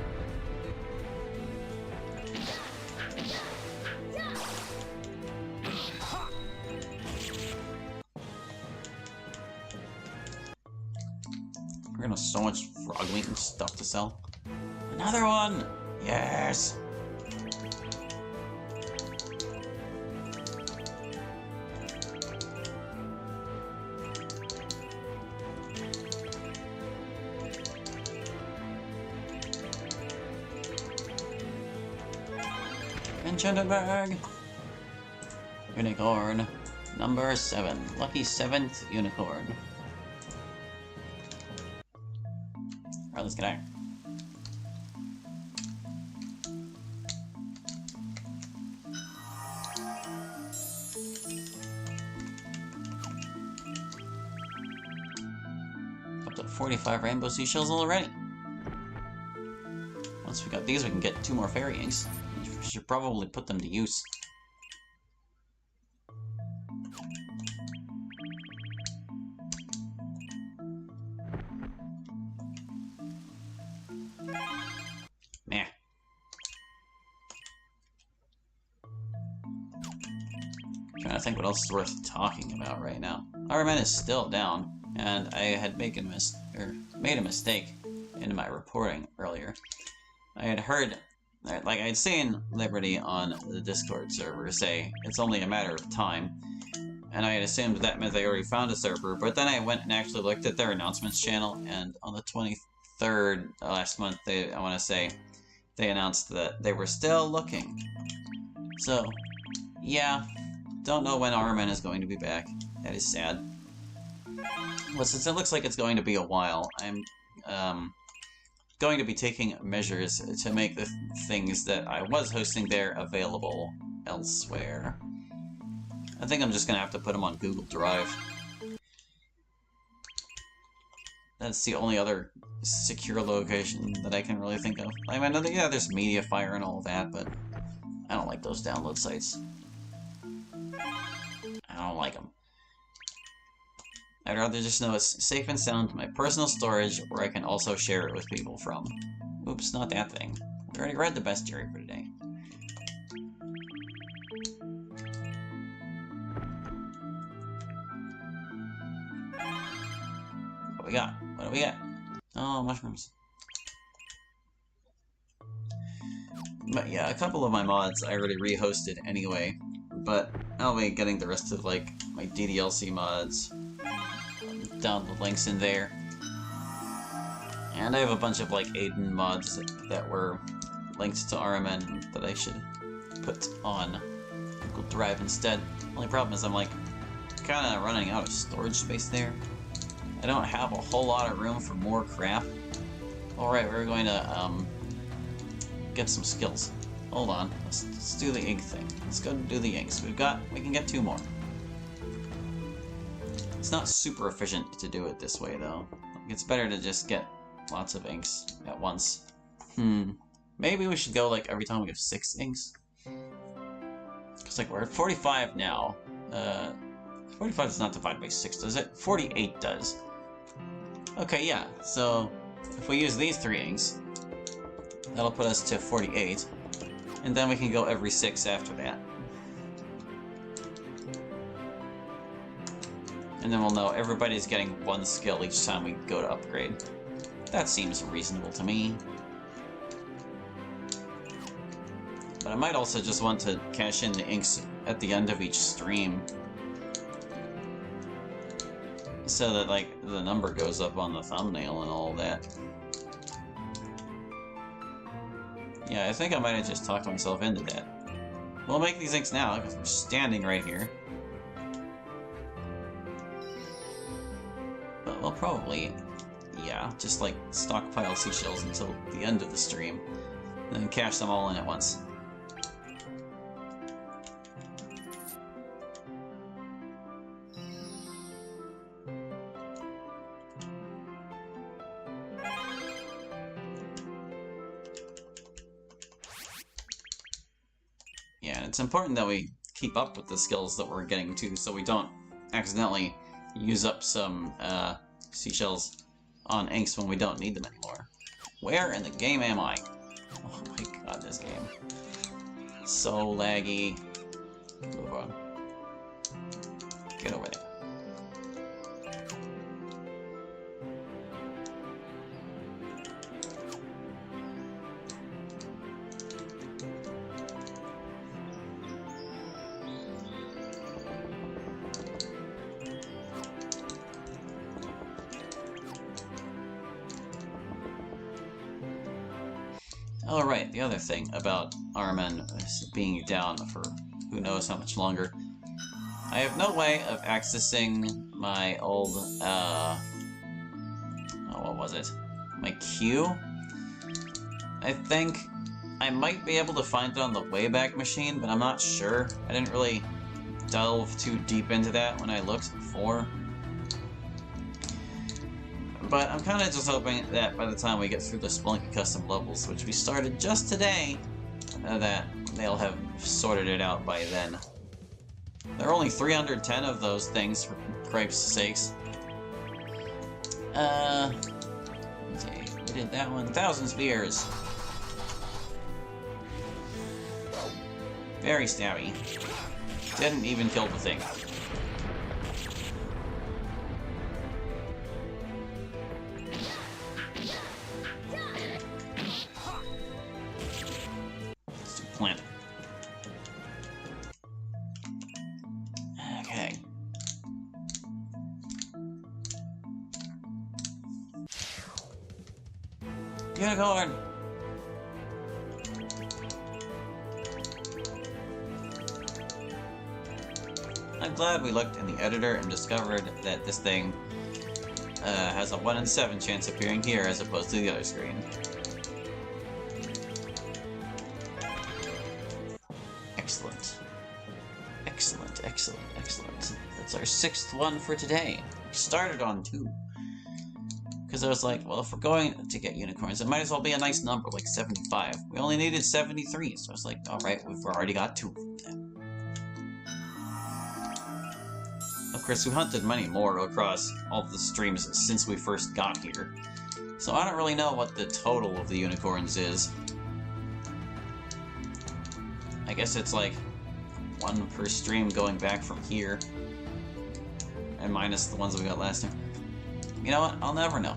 We're gonna have so much frog meat and stuff to sell. Another one! Yes! Enchanted bag! Unicorn. Number 7. Lucky 7th unicorn. Alright, let's get out. Up to 45 rainbow seashells already. Once we got these, we can get 2 more fairy inks. We should probably put them to use. Meh. Trying to think what else is worth talking about right now. Armen is still down, and I had made a mistake in my reporting earlier. I had heard, like I'd seen Liberty on the Discord server say it's only a matter of time, and I had assumed that meant they already found a server, but then I went and actually looked at their announcements channel, and on the 23rd last month, I want to say, they announced that they were still looking. So, yeah, don't know when Armen is going to be back. That is sad. Well, since it looks like it's going to be a while, I'm going to be taking measures to make the things that I was hosting there available elsewhere. I think I'm just going to have to put them on Google Drive. That's the only other secure location that I can really think of. I mean, yeah, there's Mediafire and all that, but I don't like those download sites. I don't like them. I'd rather just know it's safe and sound in my personal storage where I can also share it with people from. Oops, not that thing. We already read the bestiary for today. What we got? What do we got? Oh, mushrooms. But yeah, a couple of my mods I already rehosted anyway, but I'll be getting the rest of, like, my DDLC mods. Down the links in there. And I have a bunch of, like, Aiden mods that were linked to RMN that I should put on Google Drive instead. Only problem is I'm, like, kind of running out of storage space there. I don't have a whole lot of room for more crap. Alright, we're going to, get some skills. Hold on, let's do the ink thing. Let's go do the inks. We can get 2 more. It's not super efficient to do it this way, though. It's better to just get lots of inks at once. Maybe we should go, like, every time we have 6 inks? Because, like, we're at 45 now. 45 does not divide by 6, does it? 48 does. Okay, yeah, so if we use these 3 inks, that'll put us to 48. And then we can go every 6 after that. And then we'll know everybody's getting 1 skill each time we go to upgrade. That seems reasonable to me. But I might also just want to cash in the inks at the end of each stream. So that, like, the number goes up on the thumbnail and all that. Yeah, I think I might have just talked myself into that. We'll make these inks now, because we're standing right here. But we'll probably, yeah, just, like, stockpile seashells until the end of the stream. And then cash them all in at once. Yeah, and it's important that we keep up with the skills that we're getting to, so we don't accidentally use up some seashells on inks when we don't need them anymore. Where in the game am I? Oh my god, this game. So laggy. Move on. Get over there. Alright, the other thing about Armen being down for who knows how much longer. I have no way of accessing my old, oh, what was it? My queue? I think I might be able to find it on the Wayback Machine, but I'm not sure. I didn't really delve too deep into that when I looked before. But I'm kind of just hoping that by the time we get through the Spelunky custom levels, which we started just today, that they'll have sorted it out by then. There are only 310 of those things, for cripe's sakes. Okay, we did that one. 1,000 spears. Very stabby. Didn't even kill the thing. Let's do plant. Okay. Unicorn! I'm glad we looked in the editor and discovered that this thing has a 1 in 7 chance appearing here as opposed to the other screen. Excellent. Excellent, excellent, excellent. That's our 6th one for today. We started on 2. Because I was like, well, if we're going to get unicorns, it might as well be a nice number, like 75. We only needed 73, so I was like, alright, we've already got 2 of them. Of course, we hunted many more across all the streams since we first got here. So I don't really know what the total of the unicorns is. I guess it's like 1 per stream going back from here. And minus the ones we got last time. You know what? I'll never know.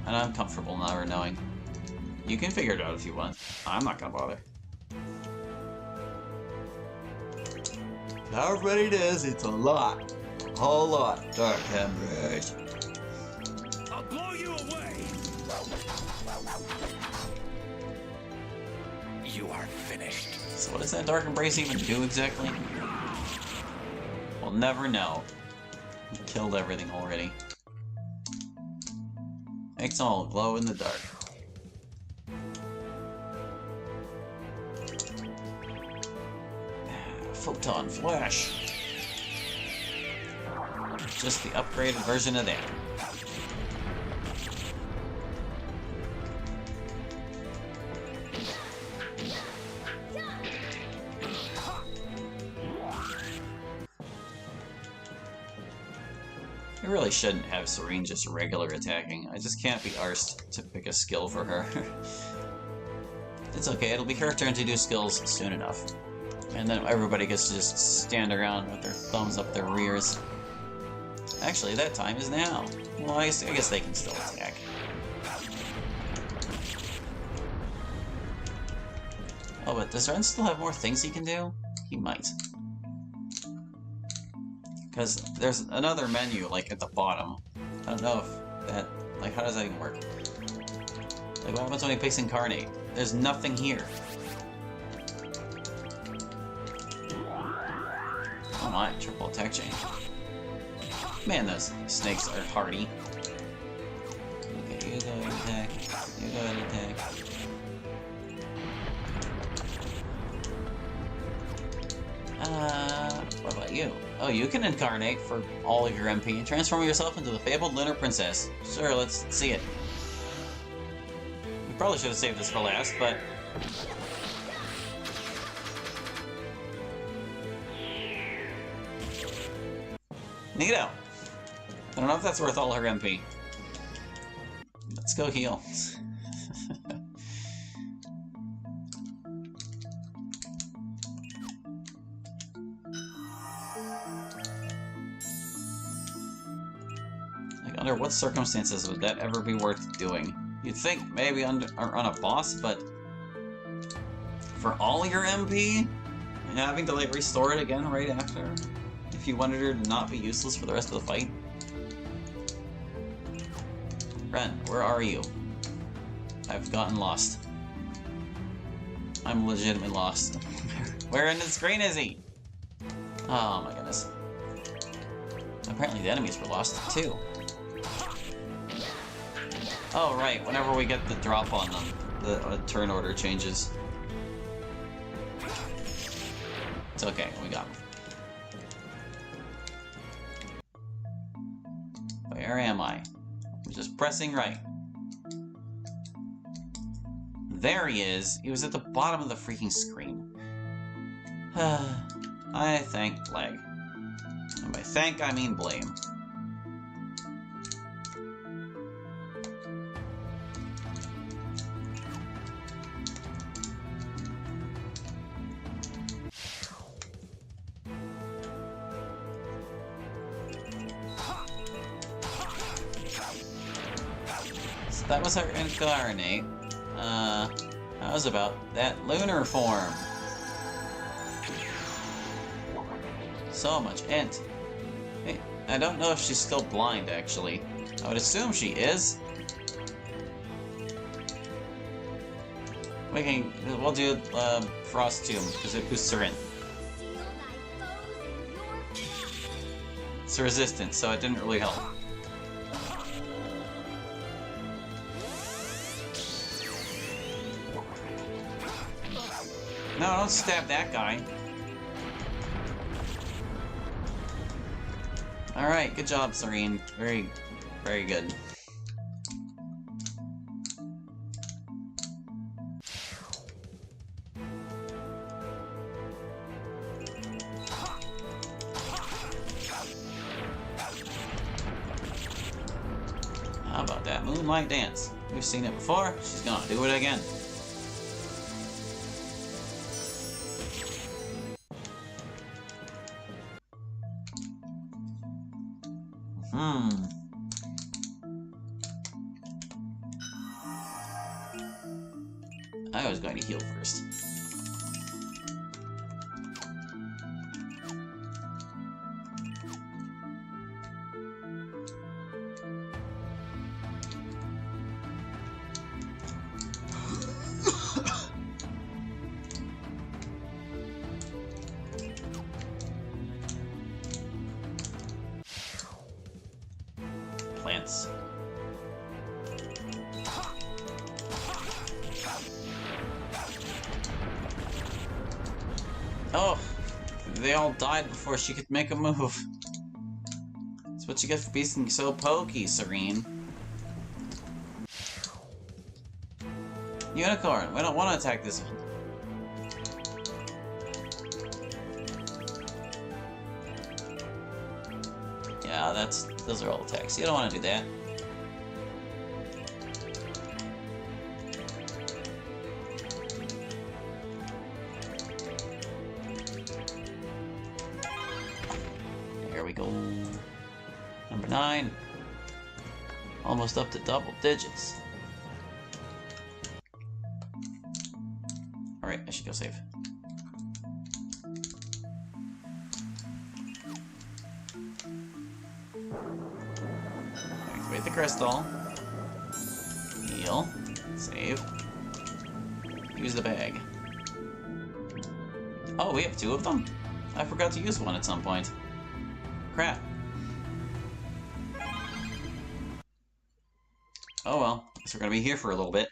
And I'm comfortable never knowing. You can figure it out if you want. I'm not gonna bother. However many it is, it's a lot. A whole lot. Dark Embrace. I'll blow you away. You are finished. So what does that Dark Embrace even do exactly? We'll never know. We killed everything already. Makes them all glow in the dark. Photon Flash. Just the upgraded version of that. I really shouldn't have Serene just regular attacking. I just can't be arsed to pick a skill for her. It's okay, it'll be her turn to do skills soon enough. And then everybody gets to just stand around with their thumbs up their rears. Actually, that time is now. Well, I guess they can still attack. Oh, but does Ren still have more things he can do? He might. Because there's another menu, like, at the bottom. I don't know if that... Like, how does that even work? Like, what happens when he picks Incarnate? There's nothing here. Oh my, triple attack chain. Man, those snakes are hardy. Okay, you go ahead and attack. You go ahead and attack. What about you? Oh, you can incarnate for all of your MP and transform yourself into the fabled Lunar Princess. Sure, let's see it. We probably should have saved this for last, but... Neato! I don't know if that's worth all her MP. Let's go heal. Like, under what circumstances would that ever be worth doing? You'd think maybe on a boss, but for all your MP and having to like restore it again right after, if you wanted her to not be useless for the rest of the fight. Ren, where are you? I've gotten lost. I'm legitimately lost. Where in the screen is he? Oh my goodness. Apparently the enemies were lost too. Oh right, whenever we get the drop on them, the turn order changes. It's okay, we got them. Where am I? I'm just pressing right. There he is. He was at the bottom of the freaking screen. I thank Flag. And by thank, I mean blame. So that was our incarnate. How was about that lunar form? So much int. Hey, I don't know if she's still blind, actually. I would assume she is. We'll do Frost Tomb, because it boosts her in. It's a resistance, so it didn't really help. No, don't stab that guy. Alright, good job, Serene. Very, very good. How about that moonlight dance? We've seen it before, she's gonna do it again. I was going to heal first. Plants. Oh, they all died before she could make a move. That's what you get for being so pokey, Serene. Unicorn, we don't want to attack this one. Yeah, those are all attacks. You don't want to do that. There we go. Number 9. Almost up to double digits. Alright, I should go save. Activate the crystal. Heal. Save. Use the bag. Oh, we have 2 of them? I forgot to use one at some point. Crap. Oh well, guess we're gonna be here for a little bit.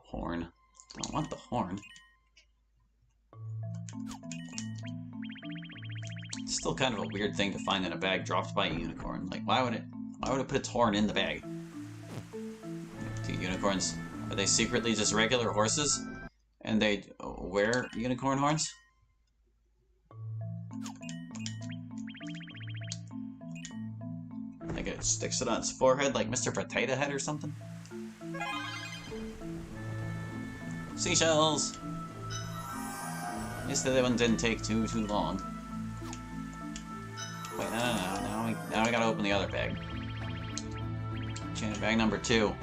Horn. Don't want the horn. It's still kind of a weird thing to find in a bag dropped by a unicorn. Like, why would it put its horn in the bag? 2 unicorns. Are they secretly just regular horses? And they wear unicorn horns? Like it sticks it on its forehead like Mr. Potato Head or something? Seashells! At least that one didn't take too long. Wait, no. Now we gotta open the other bag. Enchanted bag number 2.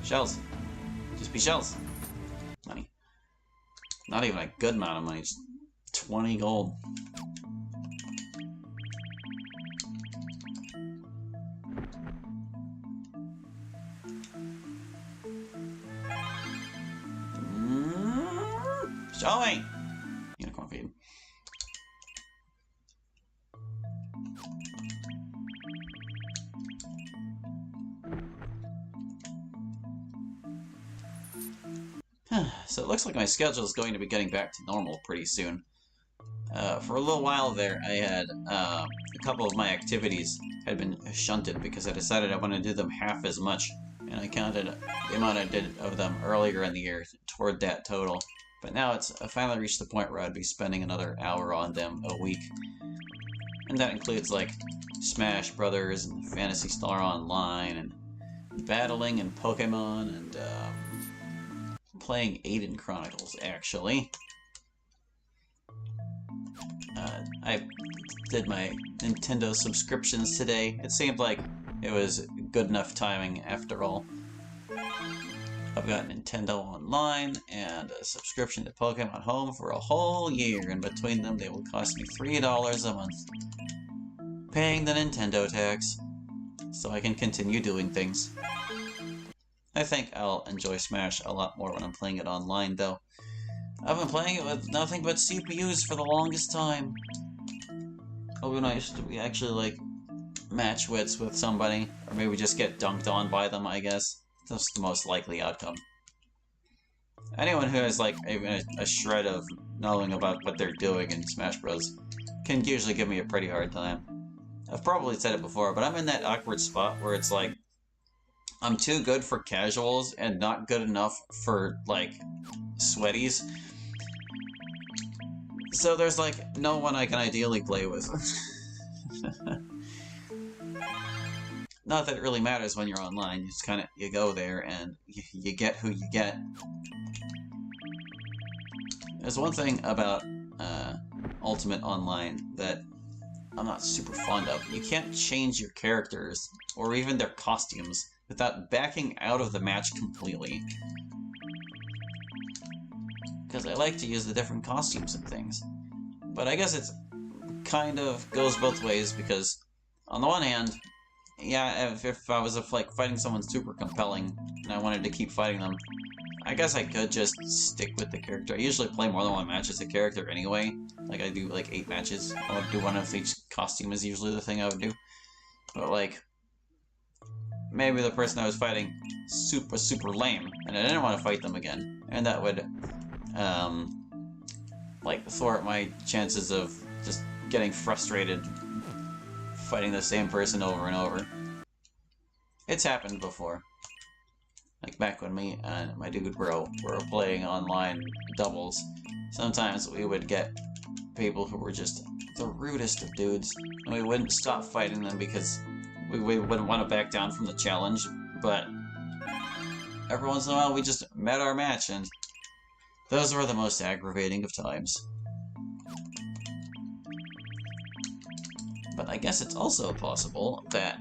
Shells. Just be shells. Money. Not even a good amount of money, just 20 gold. Show me! Unicorn feed. So it looks like my schedule is going to be getting back to normal pretty soon. For a little while there, I had a couple of my activities had been shunted because I decided I wanted to do them half as much, and I counted the amount I did of them earlier in the year toward that total. But now I finally reached the point where I'd be spending another hour on them a week. And that includes like Smash Brothers and Phantasy Star Online and battling and Pokemon and playing Aiden Chronicles, actually. I did my Nintendo subscriptions today. It seemed like it was good enough timing after all. I've got Nintendo Online and a subscription to Pokemon Home for a whole year, and between them they will cost me $3 a month. Paying the Nintendo tax, so I can continue doing things. I think I'll enjoy Smash a lot more when I'm playing it online, though. I've been playing it with nothing but CPUs for the longest time. It would be nice to be actually, like, match wits with somebody, or maybe just get dunked on by them, I guess. That's the most likely outcome. Anyone who has, like, even a shred of knowing about what they're doing in Smash Bros. Can usually give me a pretty hard time. I've probably said it before, but I'm in that awkward spot where it's like, I'm too good for casuals and not good enough for, like, sweaties. So there's, like, no one I can ideally play with. Not that it really matters when you're online, you just kind of, you go there and you get who you get. There's one thing about Ultimate Online that I'm not super fond of. You can't change your characters, or even their costumes, without backing out of the match completely. Because I like to use the different costumes and things. But I guess it's kind of goes both ways, because on the one hand, yeah, if I was like fighting someone super compelling and I wanted to keep fighting them, I guess I could just stick with the character. I usually play more than one match as a character anyway. Like, I do like 8 matches. I would do one of each costume is usually the thing I would do. But like, maybe the person I was fighting was super lame, and I didn't want to fight them again. And that would, like, thwart my chances of just getting frustrated fighting the same person over and over. It's happened before. Like back when me and my dude bro were playing online doubles, sometimes we would get people who were just the rudest of dudes, and we wouldn't stop fighting them because we wouldn't want to back down from the challenge, but every once in a while we just met our match, and those were the most aggravating of times. But I guess it's also possible that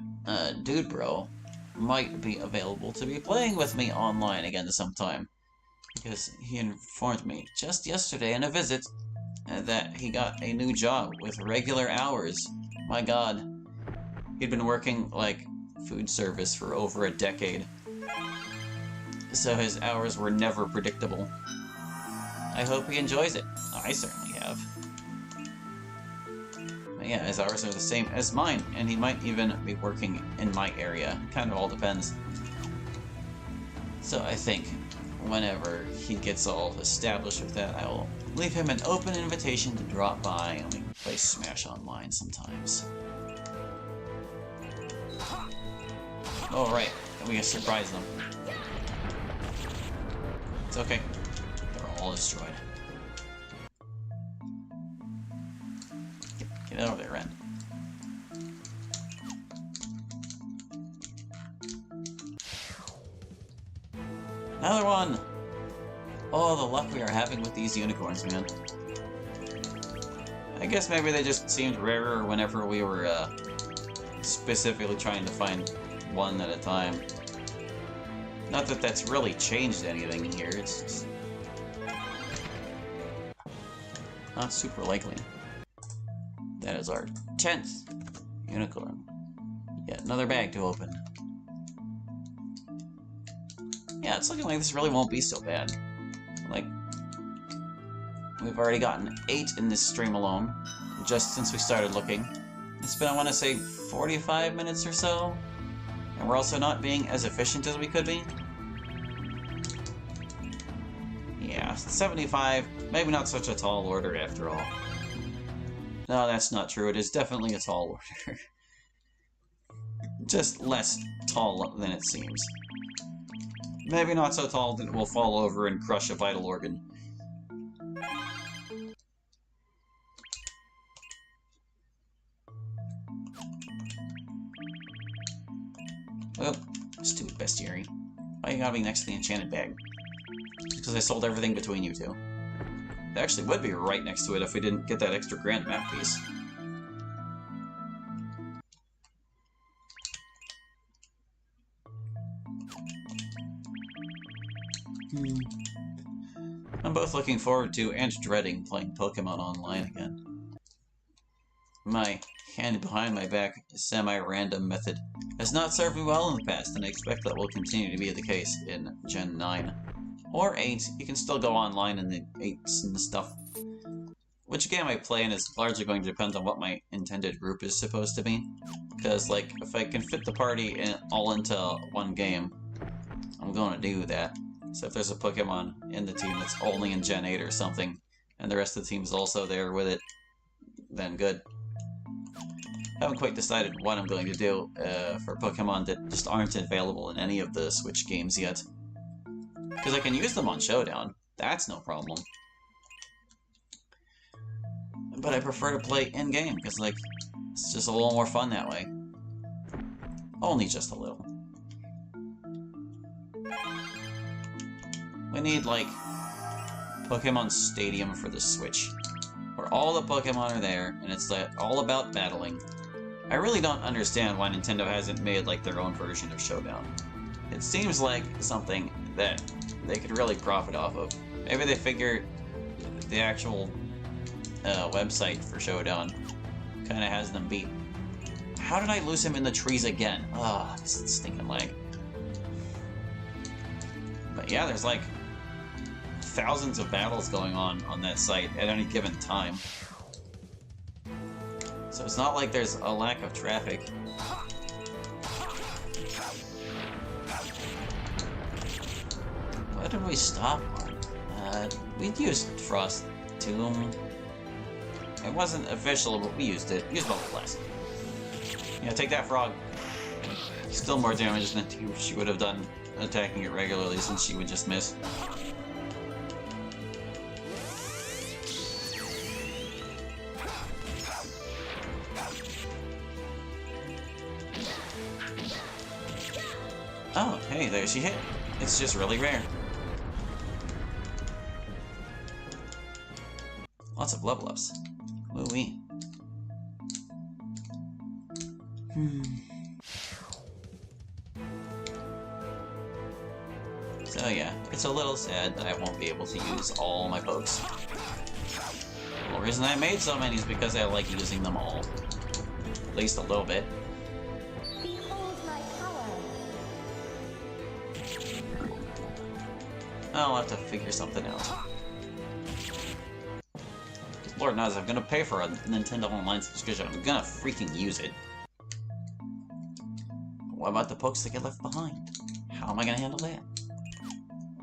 Dude Bro might be available to be playing with me online again sometime, because he informed me just yesterday in a visit that he got a new job with regular hours. My god. He'd been working, like, food service for over a decade, so his hours were never predictable. I hope he enjoys it. I certainly have. But yeah, his hours are the same as mine, and he might even be working in my area. Kind of all depends. So I think whenever he gets all established with that, I will leave him an open invitation to drop by and we can play Smash Online sometimes. Oh right, we can surprise them. It's okay. They're all destroyed. Get over there, Ren. Another one! Oh, the luck we are having with these unicorns, man. I guess maybe they just seemed rarer whenever we were specifically trying to find one at a time. Not that that's really changed anything here, it's just not super likely. That is our 10th unicorn. Yet another bag to open. Yeah, it's looking like this really won't be so bad. Like, we've already gotten 8 in this stream alone, just since we started looking. It's been, I want to say, 45 minutes or so, and we're also not being as efficient as we could be. Yeah, 75, maybe not such a tall order after all. No, that's not true. It is definitely a tall order. Just less tall than it seems. Maybe not so tall that it will fall over and crush a vital organ. Oh, stupid bestiary. Why you gotta be next to the enchanted bag? Because I sold everything between you two. It actually would be right next to it if we didn't get that extra grand map piece. I'm both looking forward to and dreading playing Pokemon Online again. My hand behind my back semi-random method has not served me well in the past, and I expect that will continue to be the case in Gen 9. Or 8, you can still go online in the 8s and stuff. Which game I play in is largely going to depend on what my intended group is supposed to be. Because, like, if I can fit the party all into one game, I'm going to do that. So if there's a Pokemon in the team that's only in Gen 8 or something, and the rest of the team is also there with it, then good. I haven't quite decided what I'm going to do for Pokemon that just aren't available in any of the Switch games yet. Because I can use them on Showdown, that's no problem. But I prefer to play in-game, because, like, it's just a little more fun that way. Only just a little. We need, like, Pokemon Stadium for the Switch, where all the Pokemon are there, and it's like, all about battling. I really don't understand why Nintendo hasn't made, like, their own version of Showdown. It seems like something that they could really profit off of. Maybe they figure the actual website for Showdown kind of has them beat. How did I lose him in the trees again? Ah, this is stinking lag. But yeah, there's like thousands of battles going on that site at any given time. So it's not like there's a lack of traffic. What did we stop on? We used Frost Tomb. It wasn't official, but we used it. Use Bubble Blast. Yeah, take that, Frog. Still more damage than she would have done attacking it regularly, since she would just miss. Oh, hey, there she hit. It's just really rare. Lots of level ups. Woo-wee. So yeah, it's a little sad that I won't be able to use all my pokes. The reason I made so many is because I like using them all. At least a little bit. Behold my power. I'll have to figure something out. Lord knows, I'm gonna pay for a Nintendo Online subscription. I'm gonna freaking use it. What about the pokes that get left behind? How am I gonna handle that?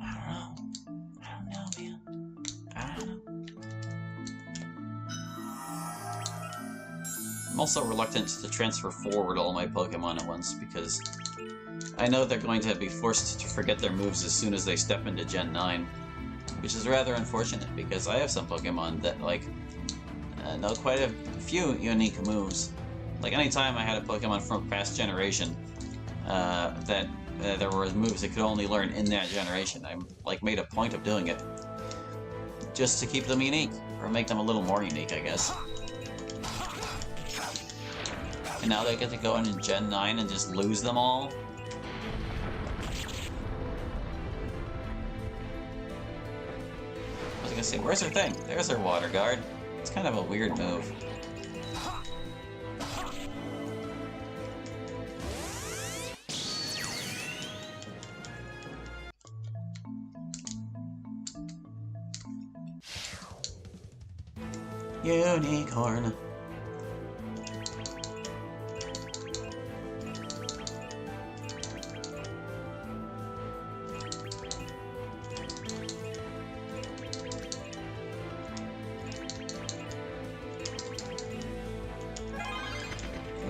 I don't know, man. I don't know. I'm also reluctant to transfer forward all my Pokemon at once, because I know they're going to be forced to forget their moves as soon as they step into Gen 9. Which is rather unfortunate, because I have some Pokemon that, like, know quite a few unique moves. Like, anytime I had a Pokemon from a past generation, that there were moves that could only learn in that generation, I, like, made a point of doing it. Just to keep them unique, or make them a little more unique, I guess. And now they get to go in Gen 9 and just lose them all? I was gonna say, where's her thing? There's her Water Guard. It's kind of a weird move. Unicorn.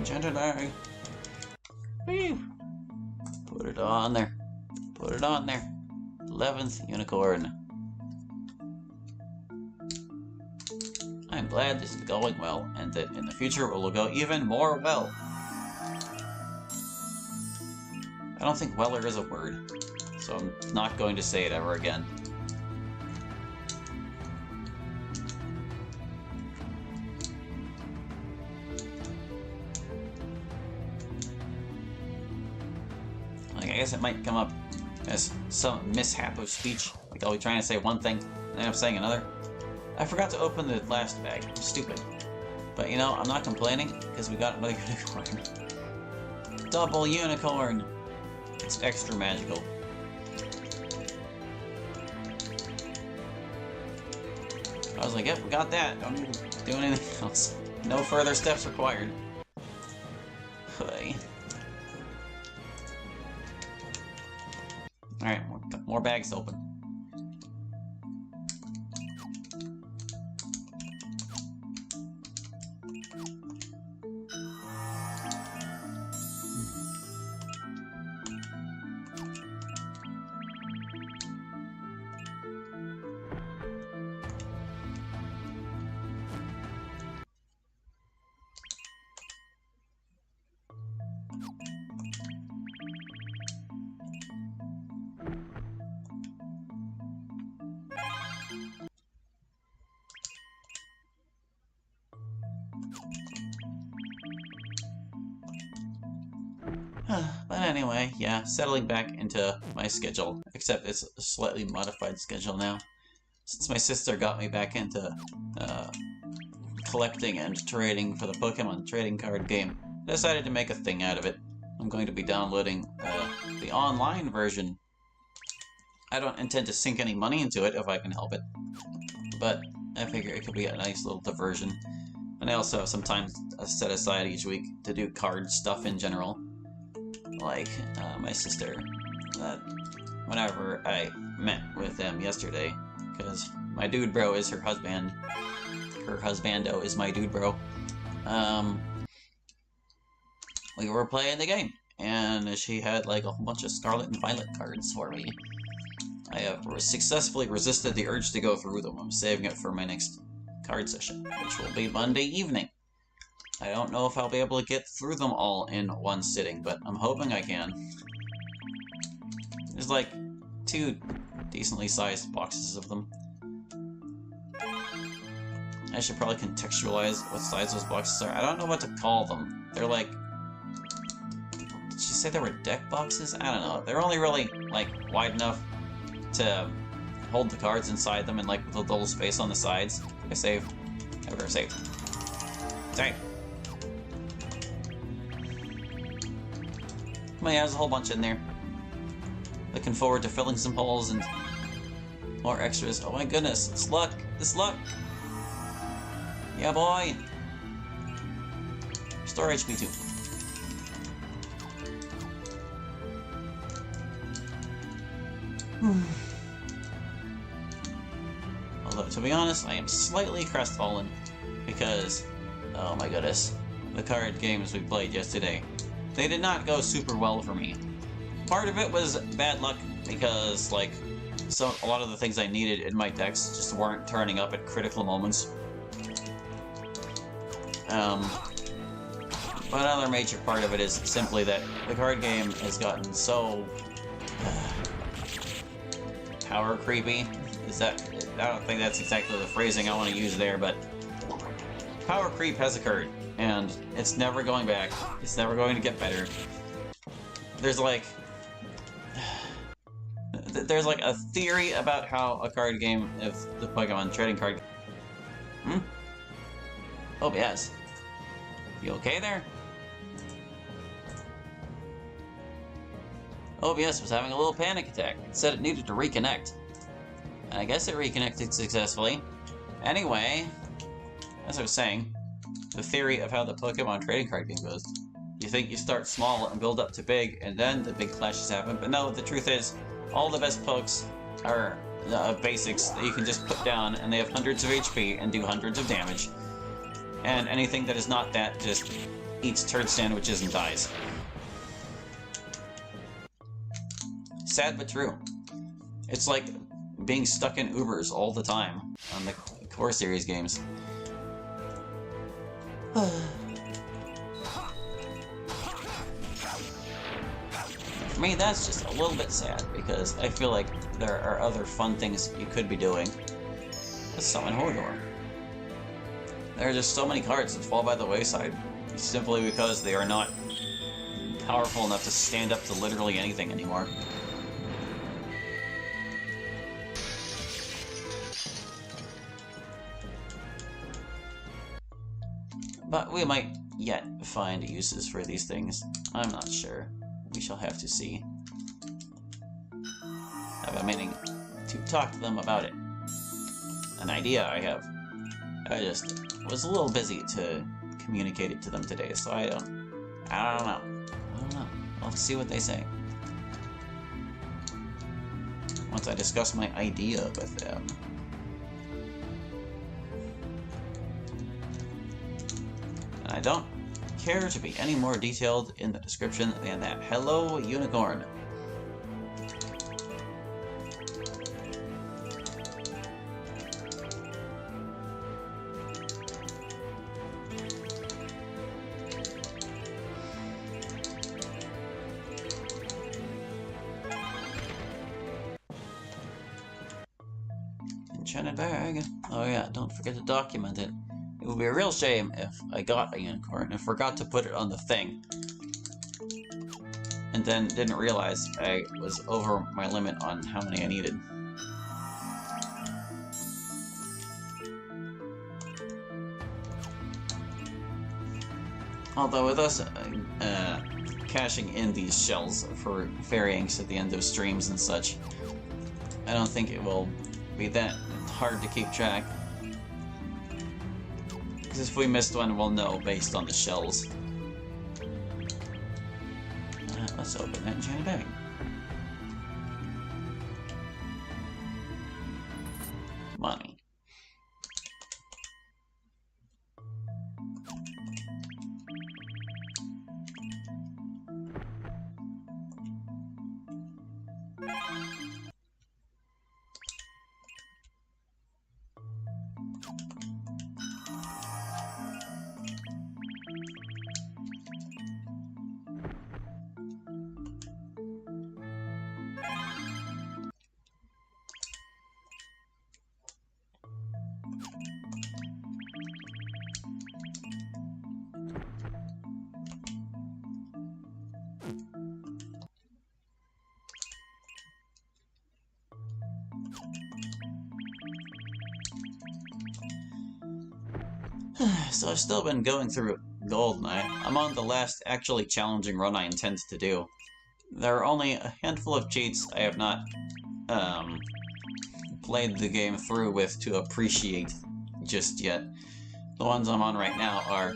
enchanted eye. Woo! Put it on there. Put it on there. 11th unicorn. I'm glad this is going well, and that in the future it will go even more well. I don't think weller is a word, so I'm not going to say it ever again. Like, I guess it might come up as some mishap of speech. Like, I'll be trying to say one thing, and then I'm saying another. I forgot to open the last bag. I'm stupid. But you know, I'm not complaining, because we got another unicorn. Double unicorn! It's extra magical. I was like, yep, we got that. Don't need to do anything else. No further steps required. Hey. Alright, more bags to open. But anyway, yeah, settling back into my schedule, except it's a slightly modified schedule now. Since my sister got me back into collecting and trading for the Pokemon trading card game, I decided to make a thing out of it. I'm going to be downloading the online version. I don't intend to sink any money into it if I can help it, but I figure it could be a nice little diversion. And I also have some time set aside each week to do card stuff in general. Like, my sister, whenever I met with them yesterday, because my dude bro is her husband, her husbando is my dude bro, we were playing the game, and she had like a whole bunch of Scarlet and Violet cards for me. I have successfully resisted the urge to go through them. I'm saving it for my next card session, which will be Monday evening. I don't know if I'll be able to get through them all in one sitting, but I'm hoping I can. There's like 2 decently sized boxes of them. I should probably contextualize what size those boxes are. I don't know what to call them. They're like... Did she say they were deck boxes? I don't know. They're only really, like, wide enough to hold the cards inside them and, like, with a little space on the sides. I save. I better save. Dang. But yeah, there's a whole bunch in there. Looking forward to filling some holes and more extras. Oh my goodness, it's luck! It's luck! Yeah, boy! Restore HP 2. Although, to be honest, I am slightly crestfallen because, oh my goodness, the card games we played yesterday, they did not go super well for me. Part of it was bad luck because, like, a lot of the things I needed in my decks just weren't turning up at critical moments. But another major part of it is simply that the card game has gotten so power creepy. I don't think that's exactly the phrasing I want to use there, but power creep has occurred, and it's never going back. It's never going to get better. There's like a theory about how a card game, if the Pokemon trading card... Oh, yes. You okay there? OBS was having a little panic attack. It said it needed to reconnect. And I guess it reconnected successfully. Anyway, as I was saying, the theory of how the Pokemon trading card game goes. You think you start small and build up to big, and then the big clashes happen. But no, the truth is, all the best pokes are basics that you can just put down, and they have hundreds of HP and do hundreds of damage. And anything that is not that just eats turd sandwiches and dies. Sad but true. It's like being stuck in Ubers all the time on the Core Series games. For me, that's just a little bit sad, because I feel like there are other fun things you could be doing. Let's summon Hodor. There are just so many cards that fall by the wayside, simply because they are not powerful enough to stand up to literally anything anymore. But we might yet find uses for these things. I'm not sure. We shall have to see. I've been meaning to talk to them about it. An idea I have. I just was a little busy to communicate it to them today, so I don't know. I'll see what they say. Once I discuss my idea with them. And I don't care to be any more detailed in the description than that. Hello, unicorn. Enchanted bag. Oh yeah, don't forget to document it. It would be a real shame if I got a unicorn and forgot to put it on the thing, and then didn't realize I was over my limit on how many I needed. Although with us cashing in these shells for varyings at the end of streams and such, I don't think it will be that hard to keep track. Because if we missed one, we'll know based on the shells. Let's open that enchanted bag. Money. So I've still been going through Goldeneye. I'm on the last actually challenging run I intend to do. There are only a handful of cheats I have not played the game through with to appreciate just yet. The ones I'm on right now are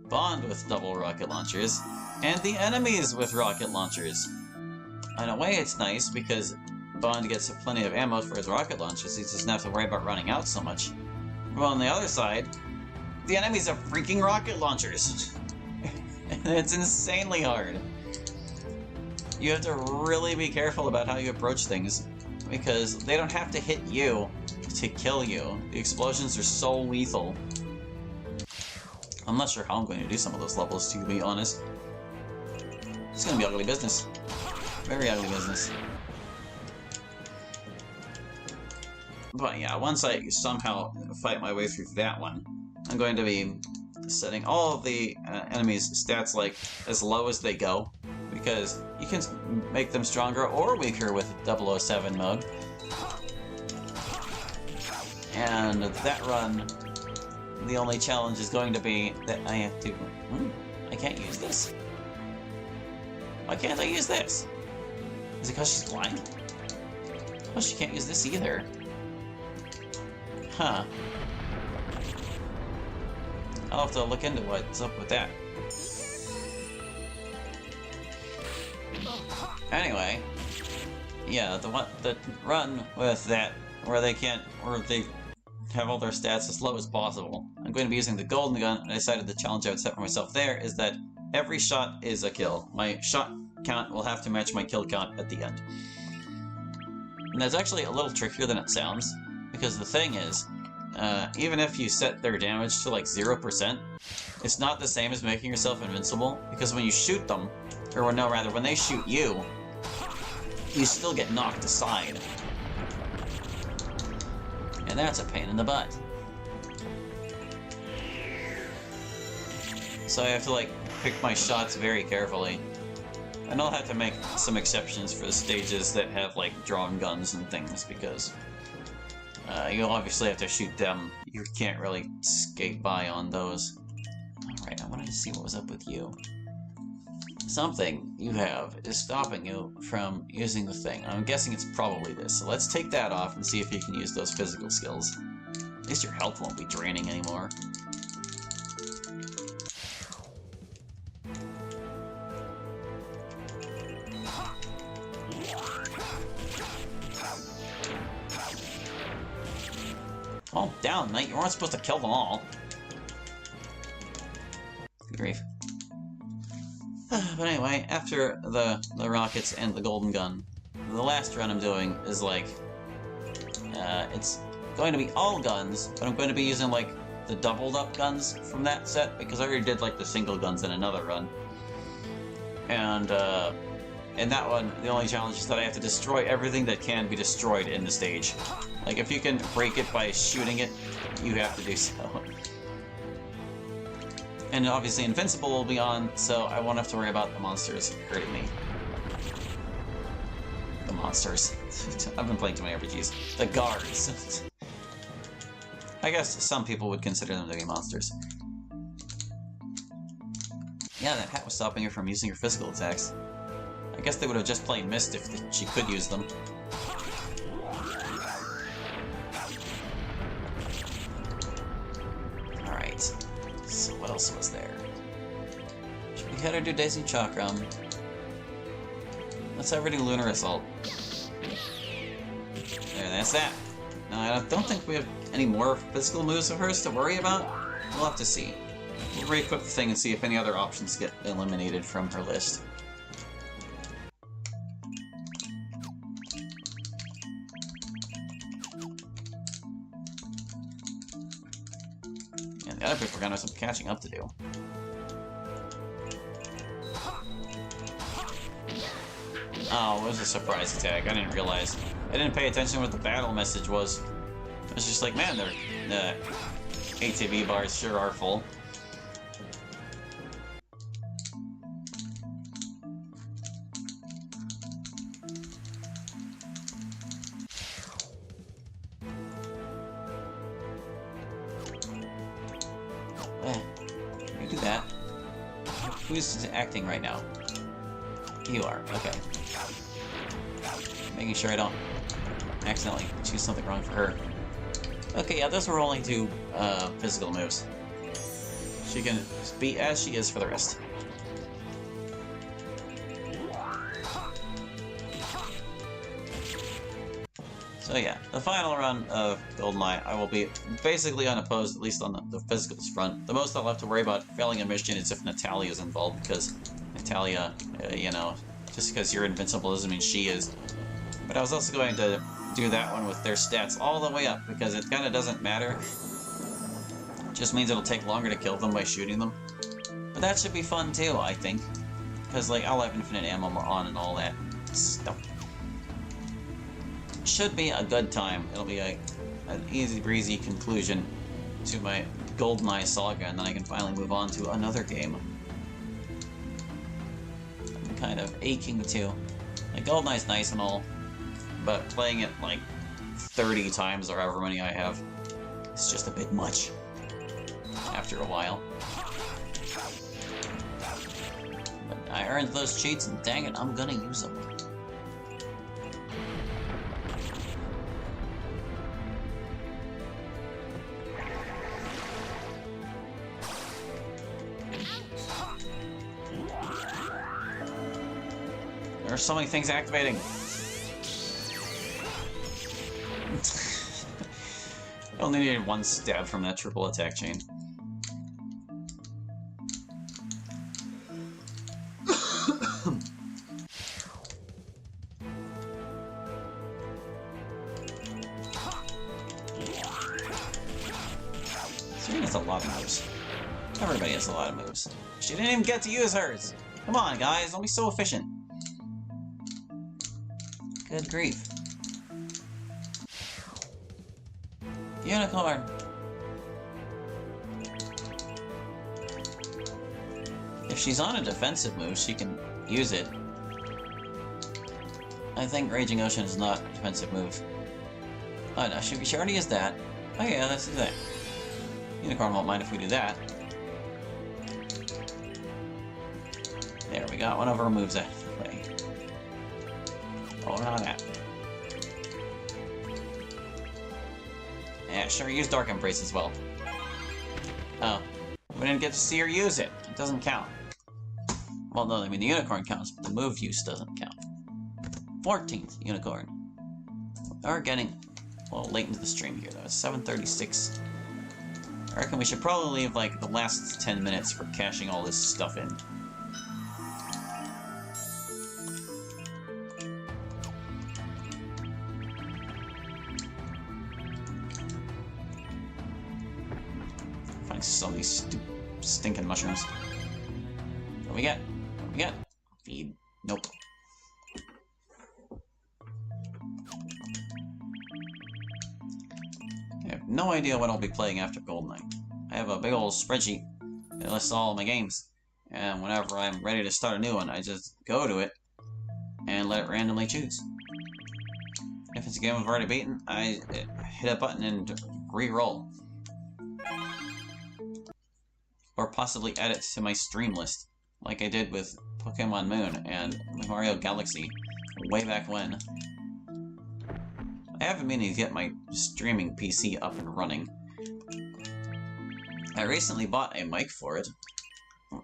Bond with double rocket launchers, and the enemies with rocket launchers. In a way it's nice, because Bond gets plenty of ammo for his rocket launchers, he doesn't have to worry about running out so much. Well, on the other side, the enemies have freaking rocket launchers. And it's insanely hard. You have to really be careful about how you approach things, because they don't have to hit you to kill you. The explosions are so lethal. I'm not sure how I'm going to do some of those levels, to be honest. It's gonna be ugly business. Very ugly business. But yeah, once I somehow fight my way through that one, I'm going to be setting all of the enemies' stats like as low as they go, because you can make them stronger or weaker with 007 mode. And that run, the only challenge is going to be that I have to... I can't use this. Why can't I use this? Is it because she's blind? Oh, she can't use this either. Huh. I'll have to look into what's up with that. Anyway, yeah, the run with that where they have all their stats as low as possible. I'm going to be using the golden gun, and I decided the challenge I would set for myself there is that every shot is a kill. My shot count will have to match my kill count at the end. And that's actually a little trickier than it sounds, because the thing is, even if you set their damage to like 0%, it's not the same as making yourself invincible, because when you shoot them, or no, rather, when they shoot you, you still get knocked aside. And that's a pain in the butt. So I have to, like, pick my shots very carefully. And I'll have to make some exceptions for the stages that have, like, drawn guns and things, because you'll obviously have to shoot them. You can't really skate by on those. Alright, I wanted to see what was up with you. Something you have is stopping you from using the thing. I'm guessing it's probably this. So let's take that off and see if you can use those physical skills. At least your health won't be draining anymore. Oh, down, Knight. You weren't supposed to kill them all. Good grief. But anyway, after the rockets and the golden gun, the last run I'm doing is like, it's going to be all guns, but I'm going to be using like the doubled up guns from that set, because I already did like the single guns in another run. And in that one, the only challenge is that I have to destroy everything that can be destroyed in the stage. Like, if you can break it by shooting it, you have to do so. And obviously Invincible will be on, so I won't have to worry about the monsters hurting me. The monsters. I've been playing too many RPGs. The guards. I guess some people would consider them to be monsters. Yeah, that hat was stopping her from using her physical attacks. I guess they would have just plain missed if she could use them. Alright. So what else was there? We had her do Daisy Chakram. Let's have her do Lunar Assault. There, that's that. Now, I don't think we have any more physical moves of hers to worry about. We'll have to see. We'll re-equip the thing and see if any other options get eliminated from her list. And the other people are gonna have some catching up to do. Oh, it was a surprise attack. I didn't realize. I didn't pay attention to what the battle message was. I was just like, man, their ATB bars sure are full. You do that. Who's acting right now? You are, okay. Making sure I don't accidentally choose something wrong for her. Okay, yeah, those were only two physical moves. She can be as she is for the rest. So yeah, the final run of GoldenEye, I will be basically unopposed, at least on the physicals front. The most I'll have to worry about failing a mission is if Natalia is involved, because Natalia, you know, just because you're invincible doesn't mean she is. But I was also going to do that one with their stats all the way up, because it kind of doesn't matter. It just means it'll take longer to kill them by shooting them. But that should be fun too, I think. Because, like, I'll have infinite ammo on and all that stuff. Should be a good time. It'll be an easy breezy conclusion to my GoldenEye saga, and then I can finally move on to another game. I'm kind of aching to. Like, GoldenEye's nice and all, but playing it like 30 times or however many I have, it's just a bit much after a while. But I earned those cheats, and dang it, I'm gonna use them. There's so many things activating. I only needed one stab from that triple attack chain. has a lot of moves. Everybody has a lot of moves. She didn't even get to use hers! Come on, guys, don't be so efficient. Good grief. Unicorn! If she's on a defensive move, she can use it. I think Raging Ocean is not a defensive move. Oh no, she already used that. Oh yeah, let's do that. Unicorn won't mind if we do that. There, we got one of our moves out of the way. Oh, not that. Yeah, sure, use Dark Embrace as well. Oh, we didn't get to see her use it. It doesn't count. Well, no, I mean the Unicorn counts, but the move use doesn't count. 14th Unicorn. We're getting a little late into the stream here, though. It's 7:36. I reckon we should probably leave, like, the last 10 minutes for cashing all this stuff in. Find some of these stinking mushrooms. What do we get? What do we get? Feed. Nope. I have no idea what I'll be playing after Goldeneye. I have a big old spreadsheet that lists all of my games, and whenever I'm ready to start a new one, I just go to it and let it randomly choose. If it's a game I've already beaten, I hit a button and re-roll. Or possibly add it to my stream list, like I did with Pokemon Moon and Mario Galaxy way back when. I haven't been to get my streaming PC up and running. I recently bought a mic for it.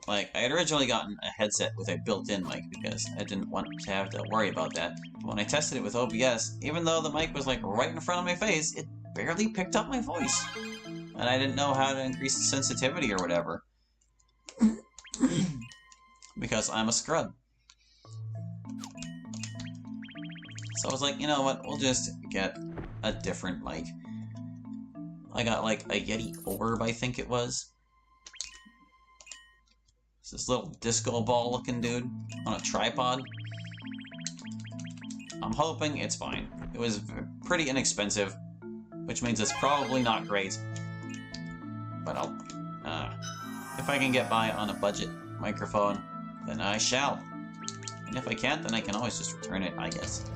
Like, I had originally gotten a headset with a built-in mic because I didn't want to have to worry about that. But when I tested it with OBS, even though the mic was like right in front of my face, it barely picked up my voice. And I didn't know how to increase the sensitivity or whatever. Because I'm a scrub. So I was like, you know what, we'll just get a different mic. I got like a Yeti Orb, I think it was. It's this little disco ball looking dude on a tripod. I'm hoping it's fine. It was pretty inexpensive, which means it's probably not great. But I'll, if I can get by on a budget microphone, then I shall. And if I can't, then I can always just return it, I guess.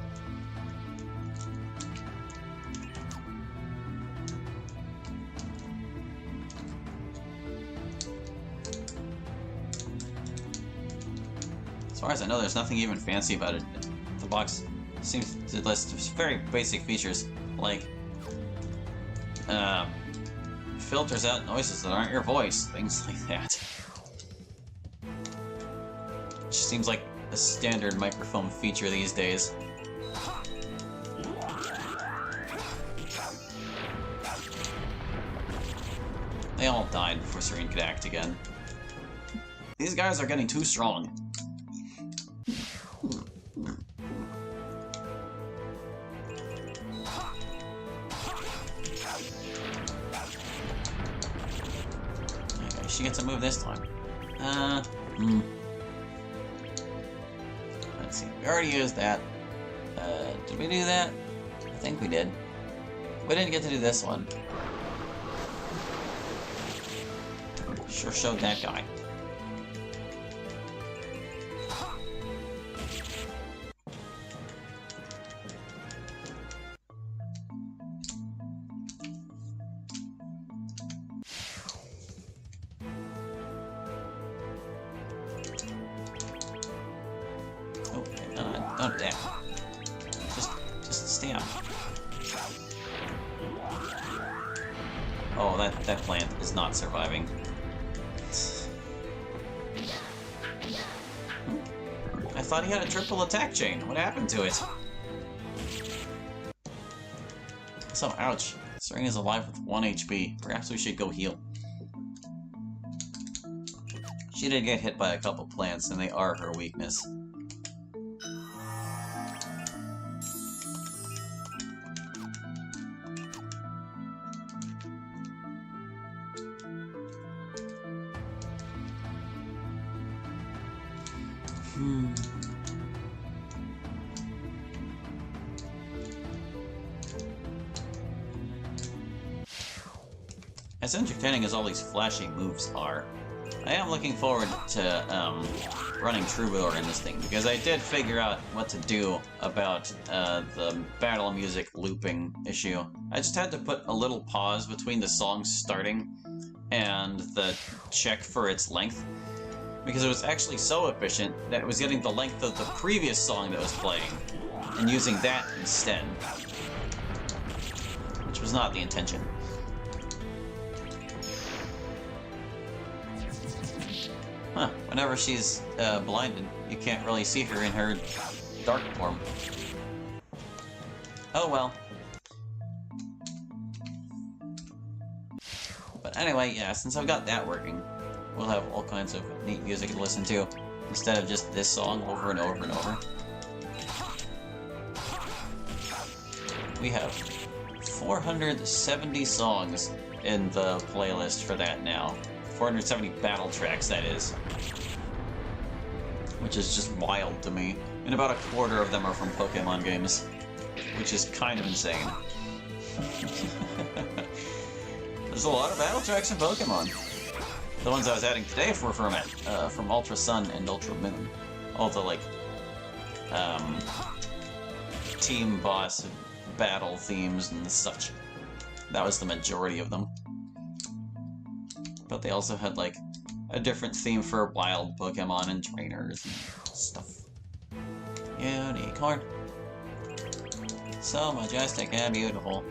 As far as I know, there's nothing even fancy about it. The box seems to list very basic features, like filters out noises that aren't your voice, things like that. Which seems like a standard microphone feature these days. They all died before Serene could act again. These guys are getting too strong. Okay, she gets a move this time. Let's see, we already used that. Did we do that? I think we did. We didn't get to do this one. Sure showed that guy. Don't do that. Just stay on. Oh, that plant is not surviving. I thought he had a triple attack chain. What happened to it? So, ouch. Serena's alive with 1 HP. Perhaps we should go heal. She did get hit by a couple plants, and they are her weakness. As entertaining as all these flashy moves are, I am looking forward to running Troubadour in this thing, because I did figure out what to do about the battle music looping issue. I just had to put a little pause between the songs starting and the check for its length, because it was actually so efficient that it was getting the length of the previous song that was playing and using that instead, which was not the intention. Huh, whenever she's blinded, you can't really see her in her dark form. Oh well. But anyway, yeah, since I've got that working, we'll have all kinds of neat music to listen to, instead of just this song over and over and over. We have 470 songs in the playlist for that now. 470 battle tracks, that is. Which is just wild to me. And about a quarter of them are from Pokemon games. Which is kind of insane. There's a lot of battle tracks in Pokemon. The ones I was adding today were from Ultra Sun and Ultra Moon. All the, like, team boss battle themes and such. That was the majority of them. But they also had, like, a different theme for wild Pokemon and trainers and stuff. Unicorn. So majestic and beautiful.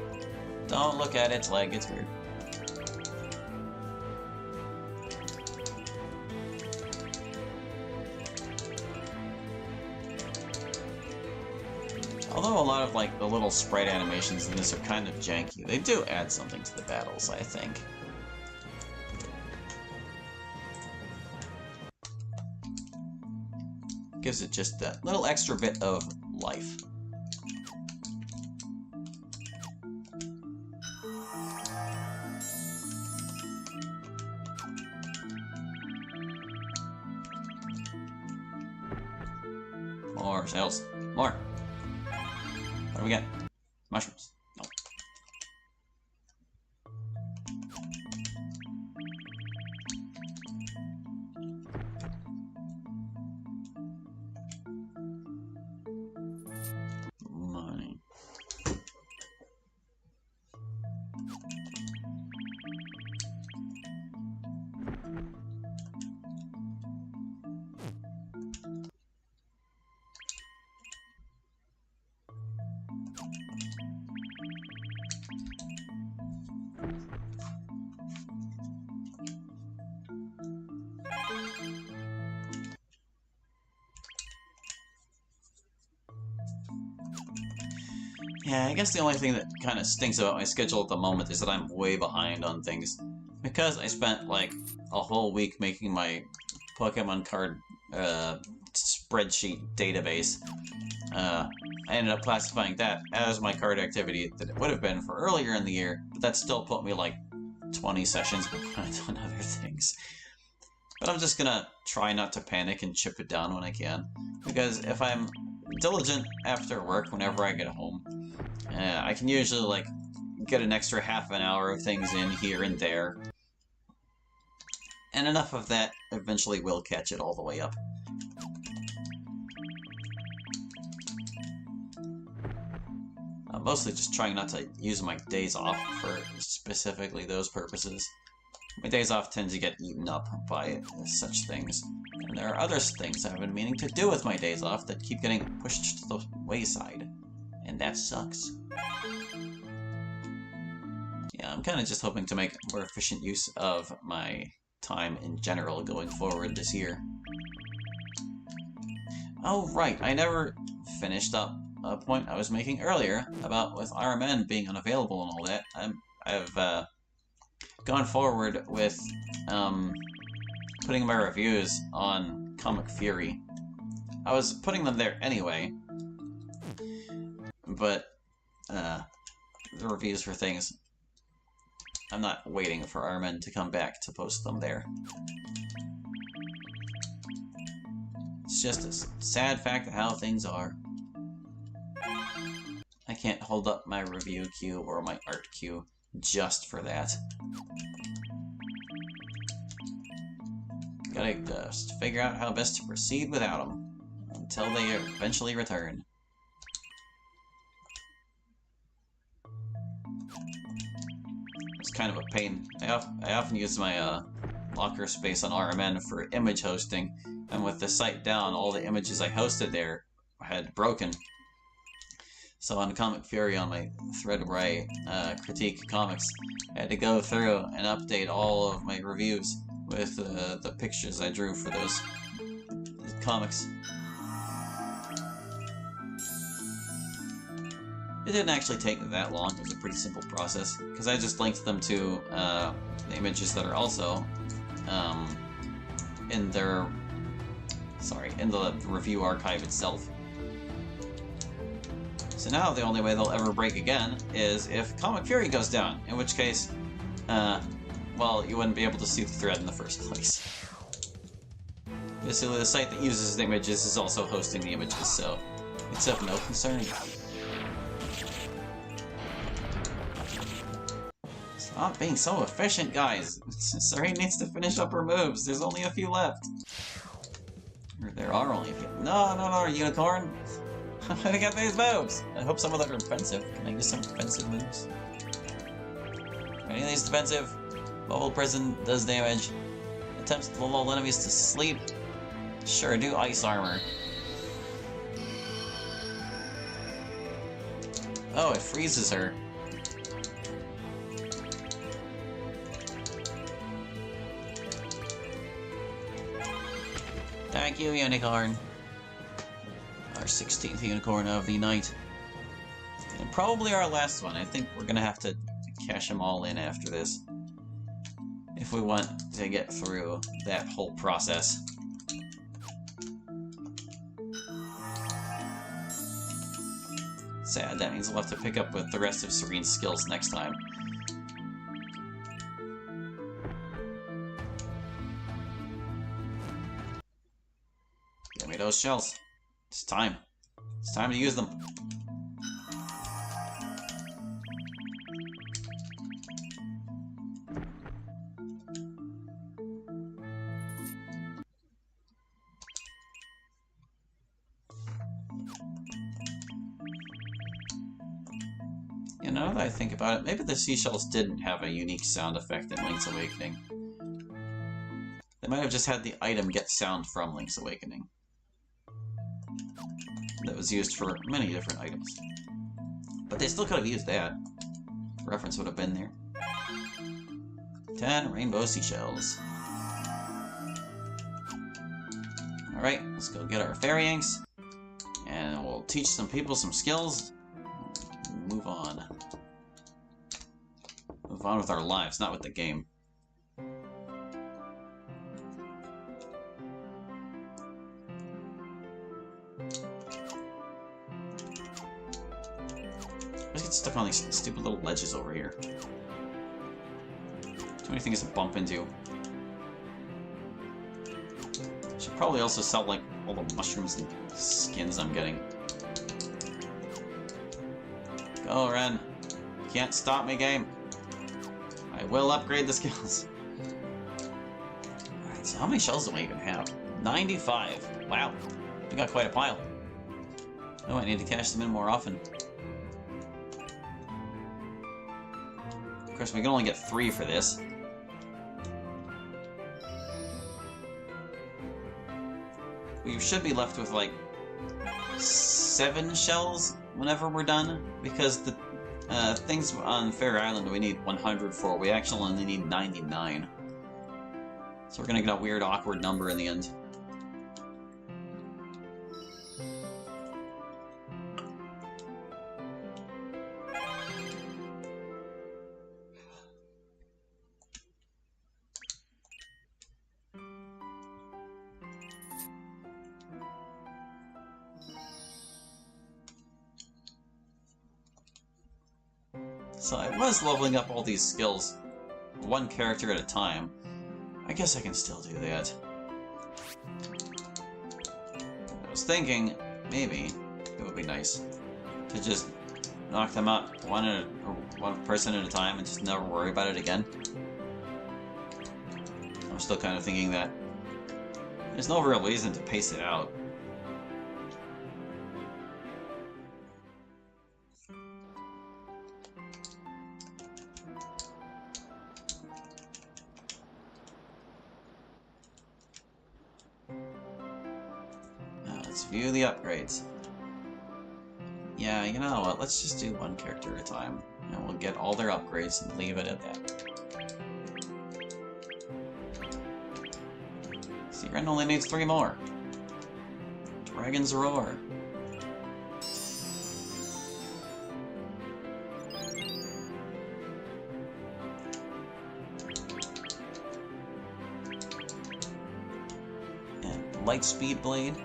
Don't look at its leg, it's weird. Although a lot of, like, the little sprite animations in this are kind of janky, they do add something to the battles, I think. Gives it just that little extra bit of life. More shells. More. What do we get? Mushrooms. No. Money. Yeah, I guess the only thing that kind of stinks about my schedule at the moment is that I'm way behind on things. Because I spent, like, a whole week making my Pokemon card spreadsheet database, I ended up classifying that as my card activity that it would have been for earlier in the year, but that still put me, like, 20 sessions behind on other things. But I'm just gonna try not to panic and chip it down when I can, because if I'm diligent after work whenever I get home, I can usually, like, get an extra half an hour of things in here and there. And enough of that eventually will catch it all the way up. I'm mostly just trying not to use my days off for specifically those purposes. My days off tend to get eaten up by such things. And there are other things I've been meaning to do with my days off that keep getting pushed to the wayside. And that sucks. Yeah, I'm kind of just hoping to make more efficient use of my time in general going forward this year. Oh, right, I never finished up a point I was making earlier about with RMN being unavailable and all that. I've gone forward with putting my reviews on Comic Fury. I was putting them there anyway, but the reviews for things, I'm not waiting for Armin to come back to post them there. just a sad fact of how things are. I can't hold up my review queue or my art queue just for that. Gotta just figure out how best to proceed without them until they eventually return. It's kind of a pain. I often use my locker space on RMN for image hosting, and with the site down, all the images I hosted there had broken. So on Comic Fury, on my thread where I critique comics, I had to go through and update all of my reviews with the pictures I drew for those comics. It didn't actually take that long. It was a pretty simple process, because I just linked them to the images that are also in the review archive itself. So now the only way they'll ever break again is if Comic Fury goes down, in which case, well, you wouldn't be able to see the thread in the first place. Basically, the site that uses the images is also hosting the images, so it's of no concern. Stop being so efficient, guys! Serene needs to finish up her moves. There's only a few left. Or there are only a few. No, unicorn! I'm gonna get these moves! I hope some of them are defensive. Can I use some defensive moves? Any of these defensive? Mobile prison does damage. Attempts to lull enemies to sleep. Sure, do ice armor. Oh, it freezes her. Thank you, Unicorn. Our 16th Unicorn of the night. And probably our last one. I think we're gonna have to cash them all in after this, if we want to get through that whole process. Sad, that means we'll have to pick up with the rest of Serene's skills next time. Give me those shells. It's time. It's time to use them. You know, now that I think about it, maybe the seashells didn't have a unique sound effect in Link's Awakening. They might have just had the item get sound from Link's Awakening. That was used for many different items. But they still could have used that. The reference would have been there. 10 rainbow seashells. Alright, let's go get our fairy inks. And we'll teach some people some skills. Move on. Move on with our lives, not with the game. I get stuck on these stupid little ledges over here. Too many things to bump into. Should probably also sell, like, all the mushrooms and skins I'm getting. Go, Ren. You can't stop me, game. I will upgrade the skills. Alright, so how many shells do I even have? 95. Wow. We got quite a pile. Oh, I need to cash them in more often. Of course, we can only get 3 for this. We should be left with, like, 7 shells whenever we're done, because the things on Fair Island we need 100 for, we actually only need 99. So we're gonna get a weird, awkward number in the end. So I was leveling up all these skills, one character at a time. I guess I can still do that. was thinking, maybe, it would be nice to just knock them out one person at a time and just never worry about it again. I'm still kind of thinking that there's no real reason to pace it out. Now let's view the upgrades. Yeah, you know what, let's just do one character at a time, and we'll get all their upgrades and leave it at that. See, Ren only needs 3 more. Dragon's Roar. And Lightspeed Blade.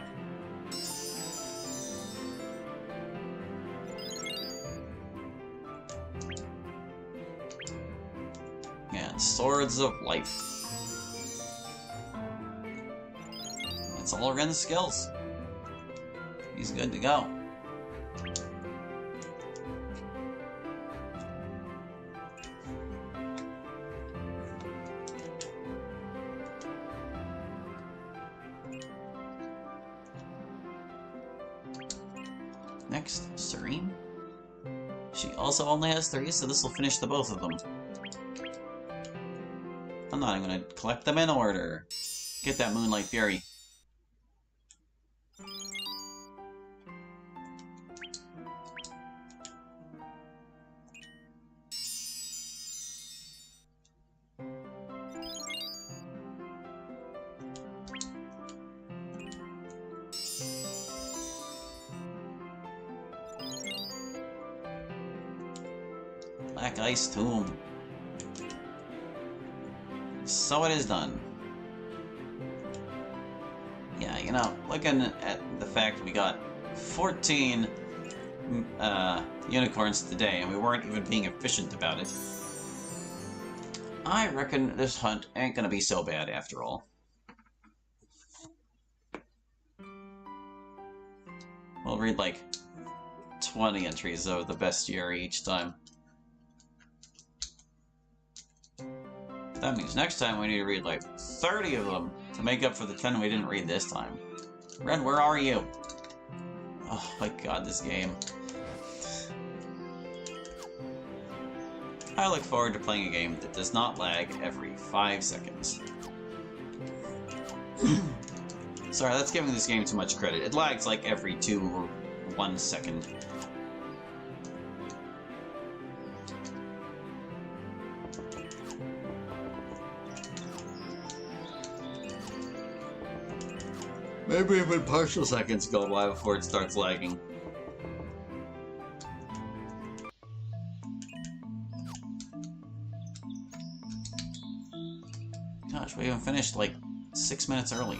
And Swords of Life. That's all Ren's skills. He's good to go. Next, Serene. She also only has 3, so this will finish the both of them. I'm not even gonna collect them in order. Get that Moonlight Fury. Black Ice Tomb. So it is done. Yeah, you know, looking at the fact we got 14 unicorns today and we weren't even being efficient about it, I reckon this hunt ain't gonna be so bad after all. We'll read like 20 entries of the bestiary each time. That means next time we need to read like 30 of them to make up for the 10 we didn't read this time. Ren, where are you? Oh my god, this game. I look forward to playing a game that does not lag every 5 seconds. Sorry, that's giving this game too much credit. It lags like every 2 or 1 second. Maybe even partial seconds go by before it starts lagging. Gosh, we even finished like 6 minutes early.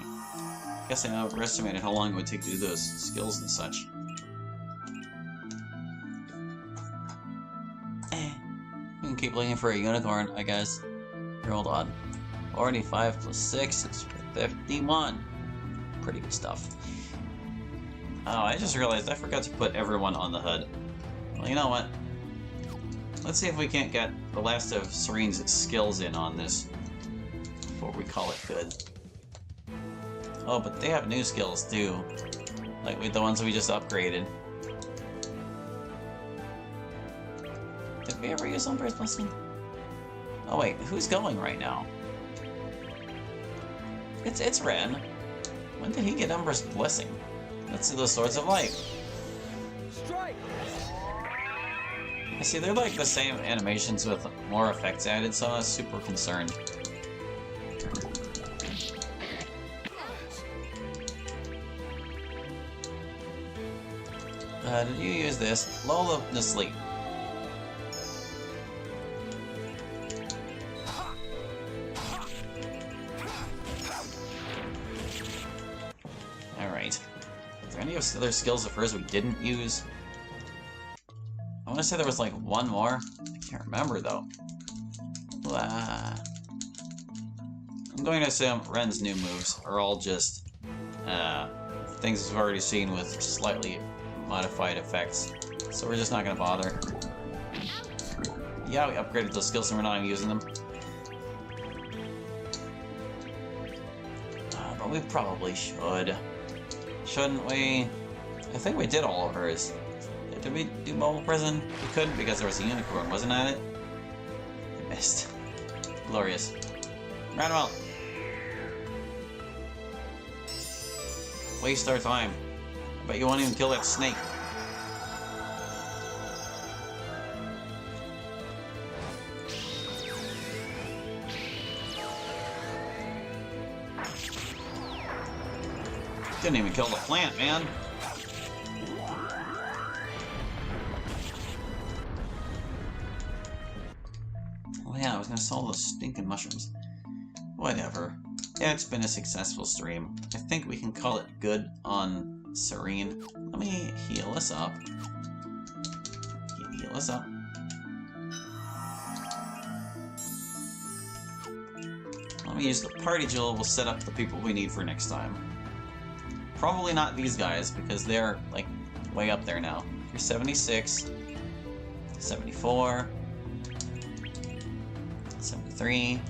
Guess I overestimated how long it would take to do those skills and such. We can keep looking for a unicorn, I guess. Here, hold on. 45 plus 6 is 51. Pretty good stuff. Oh, I just realized I forgot to put everyone on the HUD. Well, you know what? Let's see if we can't get the last of Serene's skills in on this before we call it good. Oh, but they have new skills too. Like with the ones we just upgraded. Did we ever use Umbra's Blessing? Oh wait, who's going right now? It's Ren. When did he get Umbra's Blessing? Let's see those Swords of Light. Strike! I see they're like the same animations with more effects added, so I was super concerned. Did you use this? Lull them to sleep. Alright. Are there any other skills of hers we didn't use? I want to say there was like one more. I can't remember though. I'm going to assume Ren's new moves are all just things we've already seen with slightly modified effects. So we're just not gonna bother. Yeah, we upgraded those skills and we're not even using them. But we probably should. Shouldn't we? I think we did all of hers. Did we do Mobile Prison? We couldn't because there was a unicorn, wasn't that it? I missed. Glorious. Roundabout! Waste our time. I bet you won't even kill that snake. Didn't even kill the plant, man. Oh yeah, I was gonna sell those stinking mushrooms. Whatever. Yeah, it's been a successful stream. I think we can call it good on Serene. Let me heal us up. Heal us up. Let me use the party jewel. We'll set up the people we need for next time. Probably not these guys, because they're, like, way up there now. You're 76, 74, 73.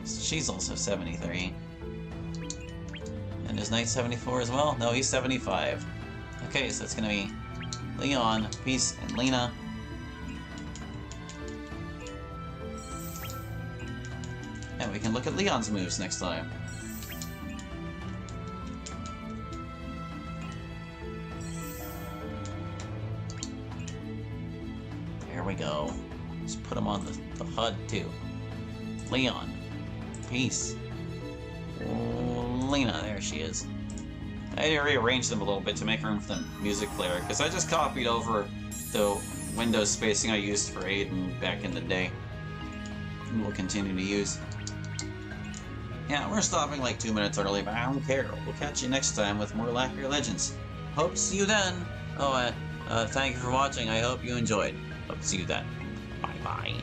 She's also 73. And is Knight 74 as well? No, he's 75. Okay, so it's gonna be Leon, Peace, and Lena. And we can look at Leon's moves next time. There we go. Just put him on the HUD too. Leon. Peace. Lena, there she is. I had to rearrange them a little bit to make room for the music player, because I just copied over the Windows spacing I used for Aiden back in the day. And we'll continue to use. Yeah, we're stopping like 2 minutes early, but I don't care. We'll catch you next time with more Lakria Legends. Hope to see you then. Oh, thank you for watching. I hope you enjoyed. Hope to see you then. Bye-bye.